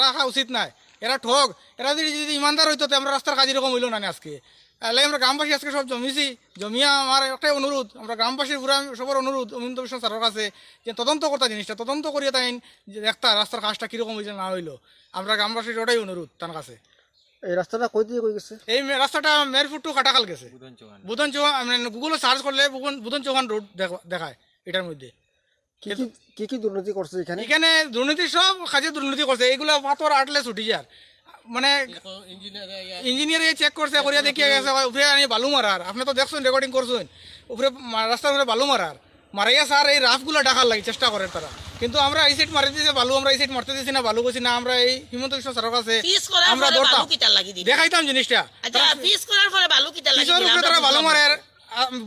রাখা উচিত নাই, এরা ঠক। এরা যদি ইমানদার হইতো আমরা রাস্তার কাজ এরকম হইল না আজকে। তাহলে আমরা গ্রামবাসী আজকে সব জমিছি, জমিয়া আমার একটাই অনুরোধ, আমরা গ্রামবাসীর পুরা সবার অনুরোধ হিমন্ত বিশ্ব সরকার কাছে যে তদন্ত করতা জিনিসটা, তদন্ত করিয়ে তাই দেখতা রাস্তার কাজটা কীরকম হয়েছে না হইলো। আমরা গ্রামবাসীর ওটাই অনুরোধ তার কাছে। এই রাস্তাটা কই দিয়ে কই গেছে? এই রাস্তাটা মেরপুর টু কাটাখাল গেছে। বুধন চৌহান মানে গুগলে সার্চ করলে বুধন চৌহান রোড দেখায় এটার মধ্যে। কি কি দুর্নীতি করছে এখানে? এখানে দুর্নীতি সব কাজে দুর্নীতি করছে, এইগুলো পাথর আটলে ছুটি যার মানে ইঞ্জিনিয়ার চেক করছে করিয়া দেখিয়ে গেছে উপরে আনি বালু মারার। আপনি তো দেখছেন রেকর্ডিং করছেন, উপরে রাস্তার উপরে বালু মারার মারাইয়া স্যার এই রাফগুলো ডাকার লাগে চেষ্টা করেন তারা, কিন্তু আমরা এই সাইড মারি দিয়েছে বালু, আমরা এই সাইড মারতে দিয়েছি না বালু করছি না। আমরা এই হিমন্ত বিশ্ব সরকার কাছে আমরা দৌড়তাম দেখাইতাম জিনিসটা, ফিসের উপরে তারা বালু মারে।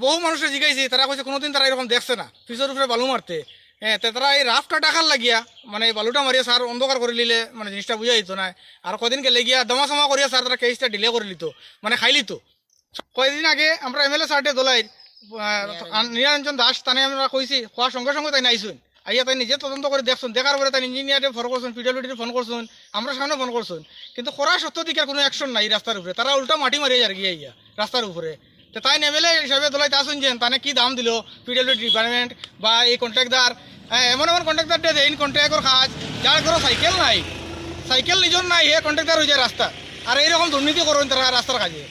বহু মানুষের জিজ্ঞাসি, তারা কইছে কোনোদিন তারা এরকম দেখছে না ফিসের উপরে বালু মারতে। হ্যাঁ, তারা এই রাফটা ডাকার লাগিয়া মানে বালুটা মারিয়া স্যার অন্ধকার করে নিলে মানে জিনিসটা বুঝা দিত না। আর কদিন গেলে গিয়া দমাসমা করিয়া স্যার তারা কেসটা ডিলে করে নিত, মানে খাই লিত। কয়েকদিন আগে আমরা এমএলএ স্যারটে দোলাইর নিরঞ্জন দাস তানে আমরা কইছি, হওয়ার সঙ্গে সঙ্গে তাই নাইছুন আইয়া তাই নিজে তদন্ত করে দেখছেন, দেখার পরে তাই ইঞ্জিনিয়ারে ফোন করছেন, পিডব্লিউডিতে ফোন করছেন, আমরা সামনে ফোন করছেন, কিন্তু করা সত্য দিকে কোনো অ্যাকশন নাই রাস্তার উপরে। তারা উল্টা মাটি মারিয়ে যার গিয়ে ইয়া রাস্তার উপরে। তো তাই এমএলএ হিসাবে দোলাইতে আসুন যে তানে কি দাম দিল পিডব্লিউডি ডিপার্টমেন্ট বা এই কন্ট্রাক্টদার। এমন এমন কন্ট্রাক্টর দিয়ে এই কন্ট্রাক্টর কাজ যার ঘরে সাইকেল নাই, সাইকেল নিজের নাই, হে কন্ট্রাক্টর হয়ে যায় রাস্তা। আর এইরকম দুর্নীতি করবেন তারা রাস্তার কাজে।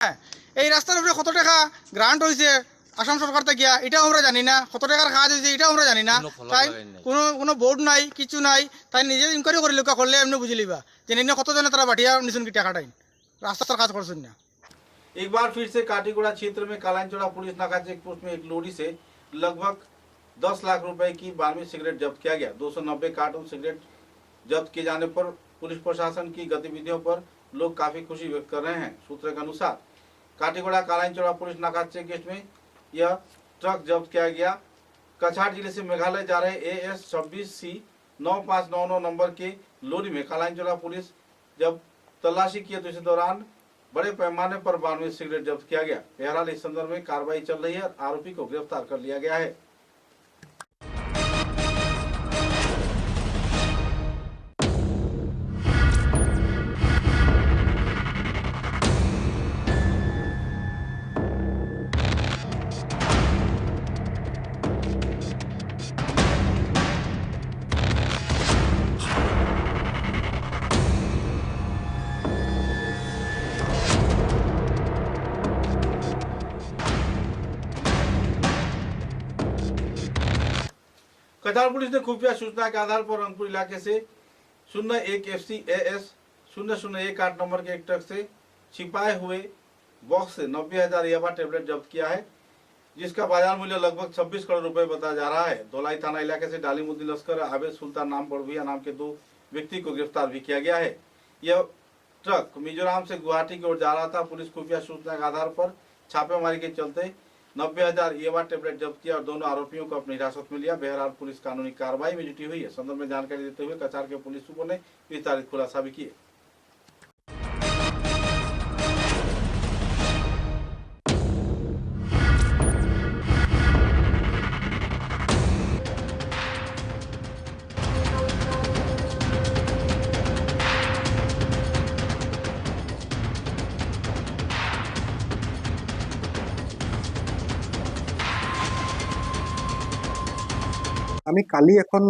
হ্যাঁ, এই রাস্তার উপরে কত টাকা গ্রান্ট হয়েছে আসাম সরকার থেকে এটাও আমরা জানি না, কত টাকার কাজ হয়েছে এটাও আমরা জানি না। তাই কোনো বোর্ড নাই, কিছু নাই, তাই নিজে ইনকোয়ারি করে লোক করলে এমনি বুঝে লিবা যে নিম্ন কতজনে তারা বাটিয়া নিছুন কি টাকাটাই রাস্তার কাজ করছেন না। एक बार फिर से काटीगुड़ा क्षेत्र में कालांचोड़ा पुलिस नाका चेक पोस्ट में एक लोरी से लगभग 10 लाख रुपए की 12वीं सिगरेट जब्त किया गया। 290 कार्टून सिगरेट जब्त किए जाने पर पुलिस प्रशासन की गतिविधियों पर लोग काफी खुशी व्यक्त कर रहे हैं। सूत्रों के अनुसार काटीगुड़ा कालांचोड़ा पुलिस नाका चेक गेस्ट में यह ट्रक जब्त किया गया। कछाड़ जिले से मेघालय जा रहे AS 26C 9599 नंबर के लोरी में कालांचोड़ा पुलिस जब तलाशी किए तो इस दौरान बड़े पैमाने पर 12वीं सिगरेट जब्त किया गया। बहरहाल इस संदर्भ में कार्रवाई चल रही है और आरोपी को गिरफ्तार कर लिया गया है। कछाड़ पुलिस ने खुफिया सूचना के आधार पर रंगपुर इलाके से 01 FC AS 0018 नंबर के एक ट्रक से छिपाए हुए बॉक्स से 90,000 याबा टेबलेट जब्त किया है, जिसका बाजार मूल्य लगभग 26 करोड़ रुपए बताया जा रहा है। धोलाई थाना इलाके से डालीमुद्दीन लश्कर आबिद सुल्तान नाम बड़भैया नाम के 2 व्यक्ति को गिरफ्तार भी किया गया है। यह ट्रक मिजोरम से गुवाहाटी की ओर जा रहा था। पुलिस खुफिया सूचना के आधार पर छापेमारी के चलते 90,000 याबा टेबलेट जब्त किया और दोनों आरोपियों को अपनी हिरासत में लिया। बहरहाल पुलिस कानूनी कार्रवाई में जुटी हुई है। संदर्भ में जानकारी देते हुए कछाड़ के पुलिस सुपर ने विस्तारित खुलासा भी किए। আমি কালি এখন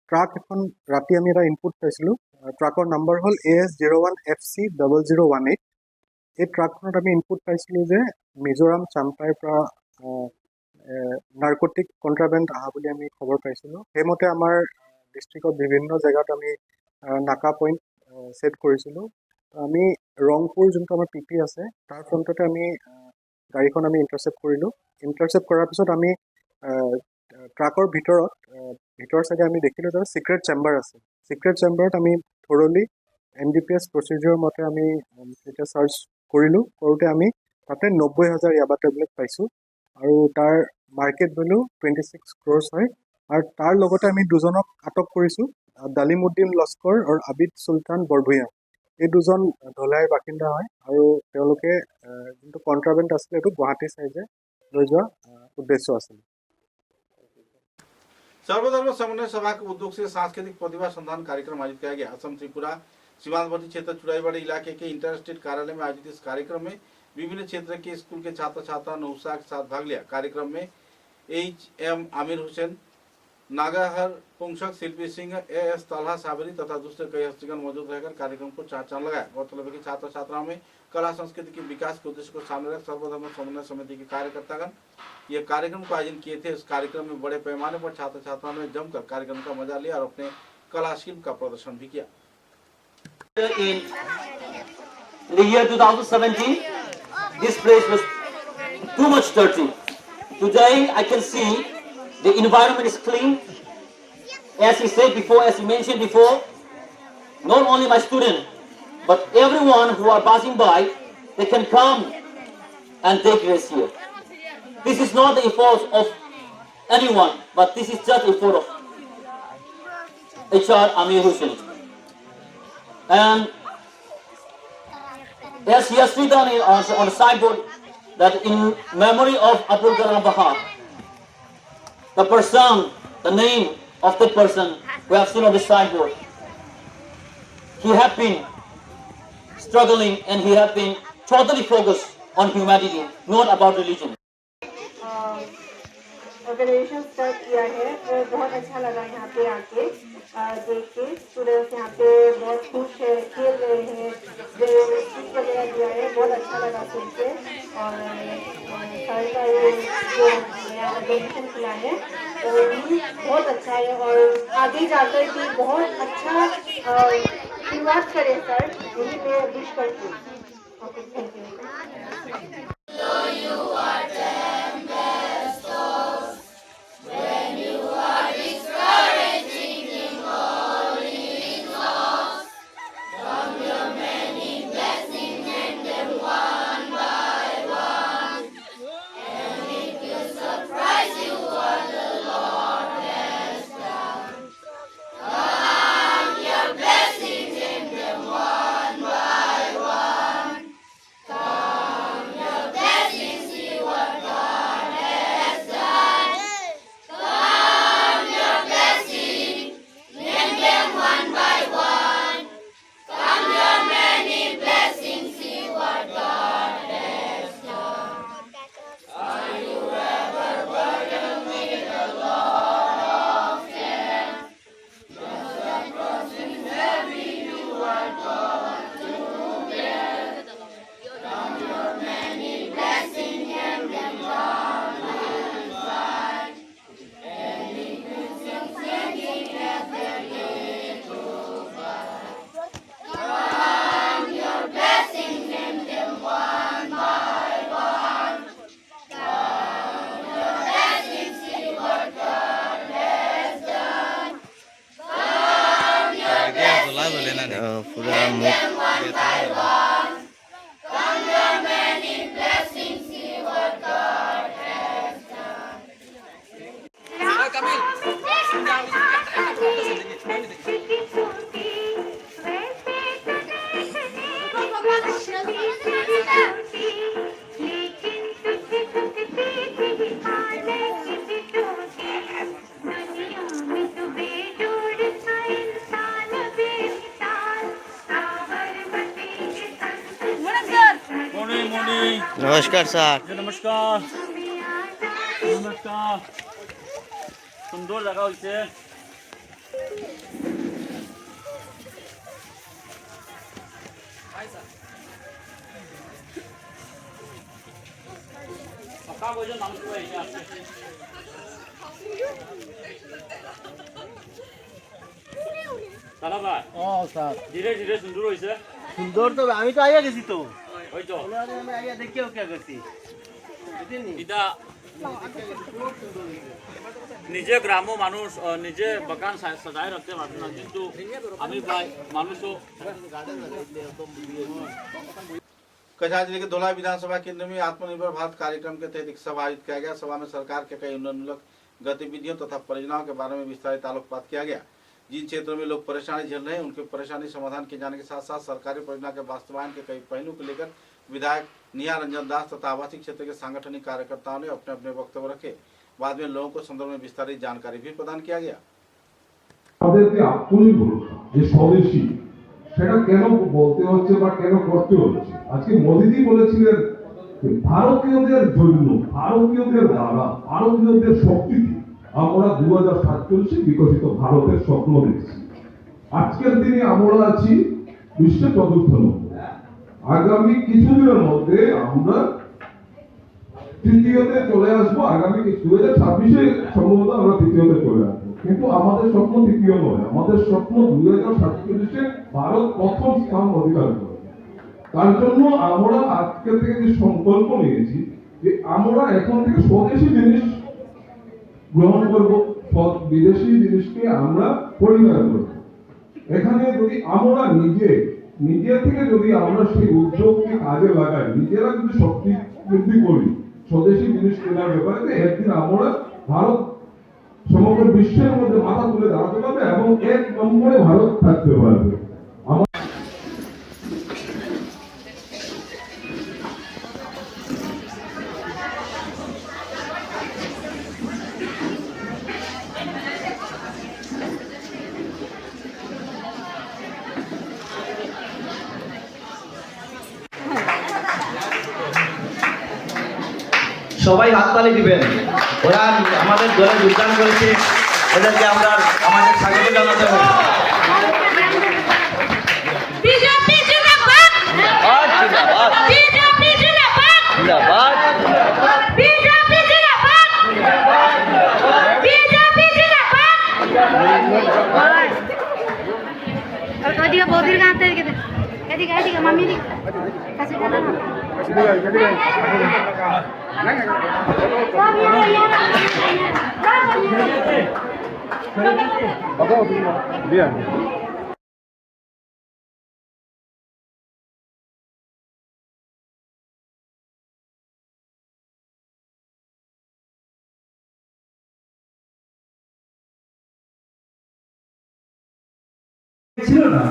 ট্ৰাক এখন ৰাতি আমি এটা ইনপুট পাইছিলোঁ। ট্ৰাকৰ নাম্বাৰ হ'ল AS01FC0018। এই ট্ৰাকখনত আমি ইনপুট পাইছিলোঁ যে মিজোৰাম চাম্পাইৰ পৰা নাৰ্কটিক কণ্ট্ৰাবেণ্ড অহা বুলি আমি খবৰ পাইছিলোঁ। সেইমতে আমাৰ ডিষ্ট্ৰিক্টত বিভিন্ন জেগাত আমি নাকা পইণ্ট ছেট কৰিছিলোঁ। আমি ৰংপুৰ যোনটো আমাৰ PP আছে তাৰ ফ্ৰণ্টতে আমি গাড়ীখন আমি ইণ্টাৰচেপ্ট কৰিলোঁ। ইণ্টাৰচেপ্ট কৰাৰ পিছত আমি ট্ৰাকৰ ভিতৰ চাইডে আমি দেখিলোঁ যে ছিক্ৰেট চেম্বাৰ আছে। ছিক্ৰেট চেম্বাৰত আমি থৰলি NDPS প্ৰচিডিউৰ মতে আমি যেতিয়া চাৰ্চ কৰিলোঁ, কৰোঁতে আমি তাতে 90,000 ইয়াবা টেবলেট পাইছোঁ আৰু তাৰ মাৰ্কেট ভেলু 26 crores হয়। আৰু তাৰ লগতে আমি দুজনক আটক কৰিছোঁ, ডালিমুদ্দিন লস্কৰ আৰু আবিদ চুলতান বৰভূঞা। এই দুজন ধলাইৰ বাসিন্দা হয় আৰু তেওঁলোকে যোনটো কণ্ট্ৰাবেণ্ড আছিলে এইটো গুৱাহাটী চাইডে লৈ যোৱা উদ্দেশ্য আছিল। सर्वधर्म समन्वय सभा के उद्योग से सांस्कृतिक प्रतिभा संधान कार्यक्रम आयोजित किया गया। असम त्रिपुरा सीमांतवर्ती क्षेत्र चुड़ाईबाड़ी इलाके के इंटर स्टेट कार्यालय में आयोजित इस कार्यक्रम में विभिन्न क्षेत्र के स्कूल के छात्र छात्रा ने उत्साह के साथ भाग लिया। कार्यक्रम में HM आमिर हुसैन, नागाहर पुंसक, शिल्पी सिंह, AS तलहा साबरी तथा दूसरे कई हस्तीगण मौजूद रहकर कार्यक्रम को चार चांद लगाया। गौरतलब है कि छात्र छात्राओं में कला संस्कृति के विकास के उद्देश्य को सामने रख सर्वधर्म समन्वय समिति के कार्यकर्तागण ये कार्यक्रम का आयोजन किए थे। इस कार्यक्रम में बड़े पैमाने पर छात्र छात्राओं ने जमकर कार्यक्रम का मजा लिया और अपने कला शिल्प का प्रदर्शन भी किया। In the year 2017, this place was too much dirty. Today, I can see the environment is clean. As he said before, as he mentioned before, not only my student, but everyone who are passing by, they can come and take rest here. This is not the effort of anyone, but this is just the effort of HR Amir Hussain. And as he has written on the signboard that in memory of Abdul Kalam Bahar, the person, the name of the person we have seen on the signboard, he had been struggling and he had been totally focused on humanity, not about religion. Organisation start किया है वो बहुत अच्छा लगा यहाँ पे आके देख के। स्टूडेंट्स यहाँ पे बहुत खुश है, खेल रहे हैं, जो स्पीच वगैरह दिया है बहुत अच्छा लगा सुन के। और सर का ये जो नया ऑर्गेनाइजेशन खुला है वो भी बहुत अच्छा है और आगे जाकर भी बहुत अच्छा शुरुआत करें सर, यही मैं विश करती हूँ। Okay, thank you. नमस्कार सर। नमस्कार नमस्कार। सुंदर जगह होइছে ধীরে ধীরে সুন্দর হয়েছে। সুন্দর তো আমি তো আইয়া গেছি তো হয়তো আমি আইয়া দেখি কে করছি এটা নিজে গ্রাম্য মানুষ নিজে বাগান সাজায় রাখতে পারবে না, কিন্তু আমি প্রায় মানুষও कछार जिले के धोला विधानसभा केंद्र में आत्मनिर्भर भारत कार्यक्रम के तहत एक सभा आयोजित किया गया। सभा में सरकार के कई उन्नयनमूलक गतिविधियों तथा परियोजनाओं के बारे में विस्तारित आलोकपात किया गया। जिन क्षेत्रों में लोग परेशानी झेल रहे हैं उनके परेशानी समाधान किए जाने के साथ साथ सरकारी परियोजना के वास्तवायन के कई पहलू को लेकर विधायक निया रंजन दास तथा आवासीय क्षेत्र के सांगठनिक कार्यकर्ताओं ने अपने अपने वक्तव्य रखे। बाद में लोगों को संदर्भ में विस्तारित जानकारी भी प्रदान किया गया। স্বদেশী সেটা কেন বলতে হচ্ছে বা কেন করতে হচ্ছে, আজকে মোদিজি বলেছিলেন যে ভারতীয়দের জন্য, ভারতীয়দের দ্বারা, ভারতীয়দের শক্তিতে আমরা 2047 বিকশিত ভারতের স্বপ্ন দেখছি। আজকের দিনে আমরা আছি বিশ্বের চতুর্থ নম্বরে। আগামী কিছুদিনের মধ্যে আমরা তৃতীয়তে চলে আসবো। আগামী 2026-এ সম্ভবত আমরা তৃতীয়তে চলে আসবো, কিন্তু আমাদের স্বপ্ন তৃতীয় নয়, আমাদের স্বপ্ন 2047-এ ভারত প্রথম স্থান অধিকার করবে। তার জন্য আমরা আজকে থেকে যে সংকল্প নিয়েছি যে আমরা এখন থেকে স্বদেশী জিনিস গ্রহণ করব, বিদেশি জিনিসকে আমরা পরিহার করব। এখানে যদি আমরা নিজে থেকে যদি আমরা সেই উদ্যোগকে কাজে লাগাই, নিজেরা যদি শক্তি বৃদ্ধি করি স্বদেশী জিনিস কেনার ব্যাপারে, একদিন আমরা ভারত সমগ্র বিশ্বের মধ্যে মাথা তুলে দাঁড়াতে পারবে এবং এক নম্বরে ভারত থাকতে পারবে। সবাই হাততালি দিবেন, ওরা আমাদের দলে যোগদান করেছে, ওদেরকে আমরা আমাদের স্বাগত জানাতে হবে। বৌদির গান এদিকে এদিকে মামি কাছে জানা না ছিল না,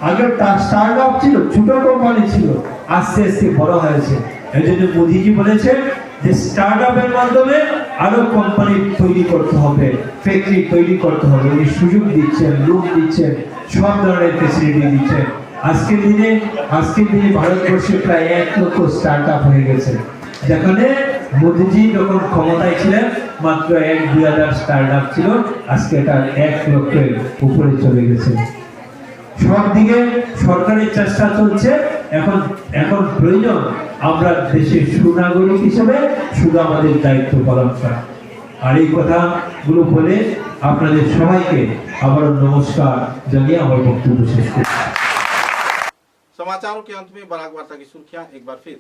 আগে স্টার্ট আপ ছিল, ছোট কোম্পানি ছিল, আস্তে আস্তে বড় হয়েছে। এই জন্য মোদিজি বলেছেন যে স্টার্ট আপের মাধ্যমে আরো কোম্পানি তৈরি করতে হবে, ফ্যাক্টরি তৈরি করতে হবে। উনি সুযোগ দিচ্ছেন, লোন দিচ্ছেন, সব ধরনের ফেসিলিটি দিচ্ছেন। আজকের দিনে ভারতবর্ষে প্রায় 1 লক্ষ স্টার্ট আপ হয়ে গেছে, যেখানে মোদিজি যখন ক্ষমতায় ছিলেন মাত্র 1-2 হাজার স্টার্ট আপ ছিল, আজকে এটা 1 লক্ষের উপরে চলে গেছে। সব দিকে সরকারের চেষ্টা চলছে। এখন প্রয়োজন আমরা দেশের সুনাগরিক হিসেবে শুধু আমাদের দায়িত্ব পালন করা। আর এই কথাগুলো বলে আপনাদের সবাইকে আবার নমস্কার জানিয়ে আমার বক্তব্য শেষ করছি। समाचारों के अंत में बराक वार्ता की सुर्खियां एक बार फिर।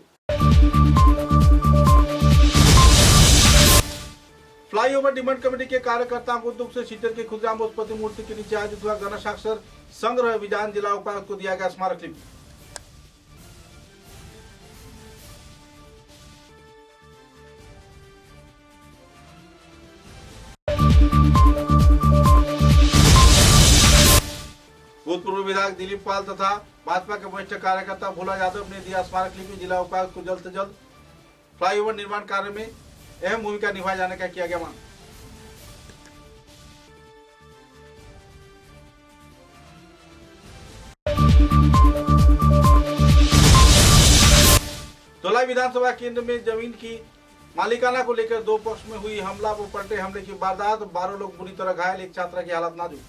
फ्लाईओवर डिमांड कमेटी के कार्यकर्ताओं को दुख से सीटर के खुदराम उत्पत्ति मूर्ति के नीचे आयोजित हुआ गणसाक्षर संग्रह अभियान। जिला उपायुक्त को दिया गया स्मारक लिपि। भूतपूर्व विधायक दिलीप पाल तथा भाजपा के वरिष्ठ कार्यकर्ता भोला यादव ने दिया स्मारक लिपि। जिला उपायुक्त को जल्द से जल्द फ्लाईओवर निर्माण कार्य में अहम भूमिका निभाए जाने का किया गया मांग। धोलाई विधानसभा केंद्र में जमीन की मालिकाना को लेकर दो पक्ष में हुई हमला व पलटे हमले की वारदात। 12 लोग बुरी तरह घायल, एक छात्रा की हालत नाजुक।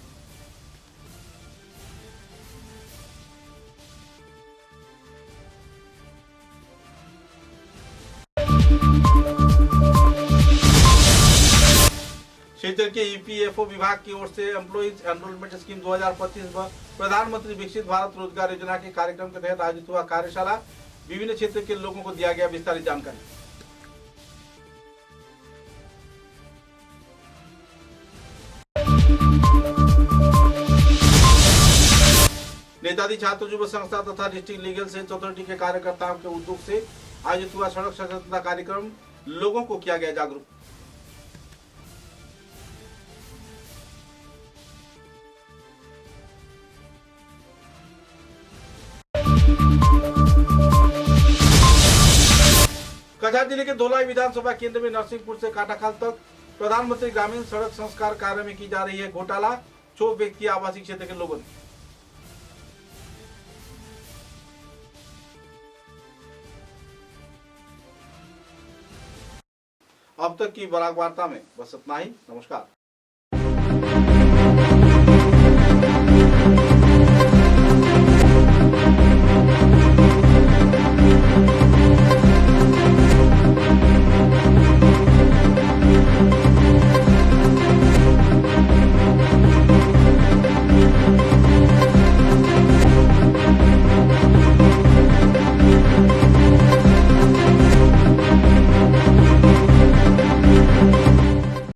शिलचर के ईपीएफओ विभाग की ओर से एम्प्लॉइज एनरोलमेंट स्कीम 2025 व प्रधानमंत्री विकसित भारत रोजगार योजना के कार्यक्रम के तहत आयोजित हुआ कार्यशाला। विभिन्न क्षेत्र के लोगों को दिया गया विस्तारित जानकारी। नेताजी छात्र युवा संस्था तथा डिस्ट्रिक्ट लीगल सेल्स अथॉरिटी के कार्यकर्ताओं के उद्योग से आयोजित हुआ सड़क सचेतनता कार्यक्रम। लोगों को किया गया जागरूक। कछार जिले के धोलाई विधानसभा केंद्र में नरसिंहपुर से काटाखाल तक प्रधानमंत्री ग्रामीण सड़क संस्कार कार्य में की जा रही है घोटाला। 4 व्यक्ति आवासीय क्षेत्र के लोगों ने। अब तक की बराक वार्ता में बस इतना ही। नमस्कार।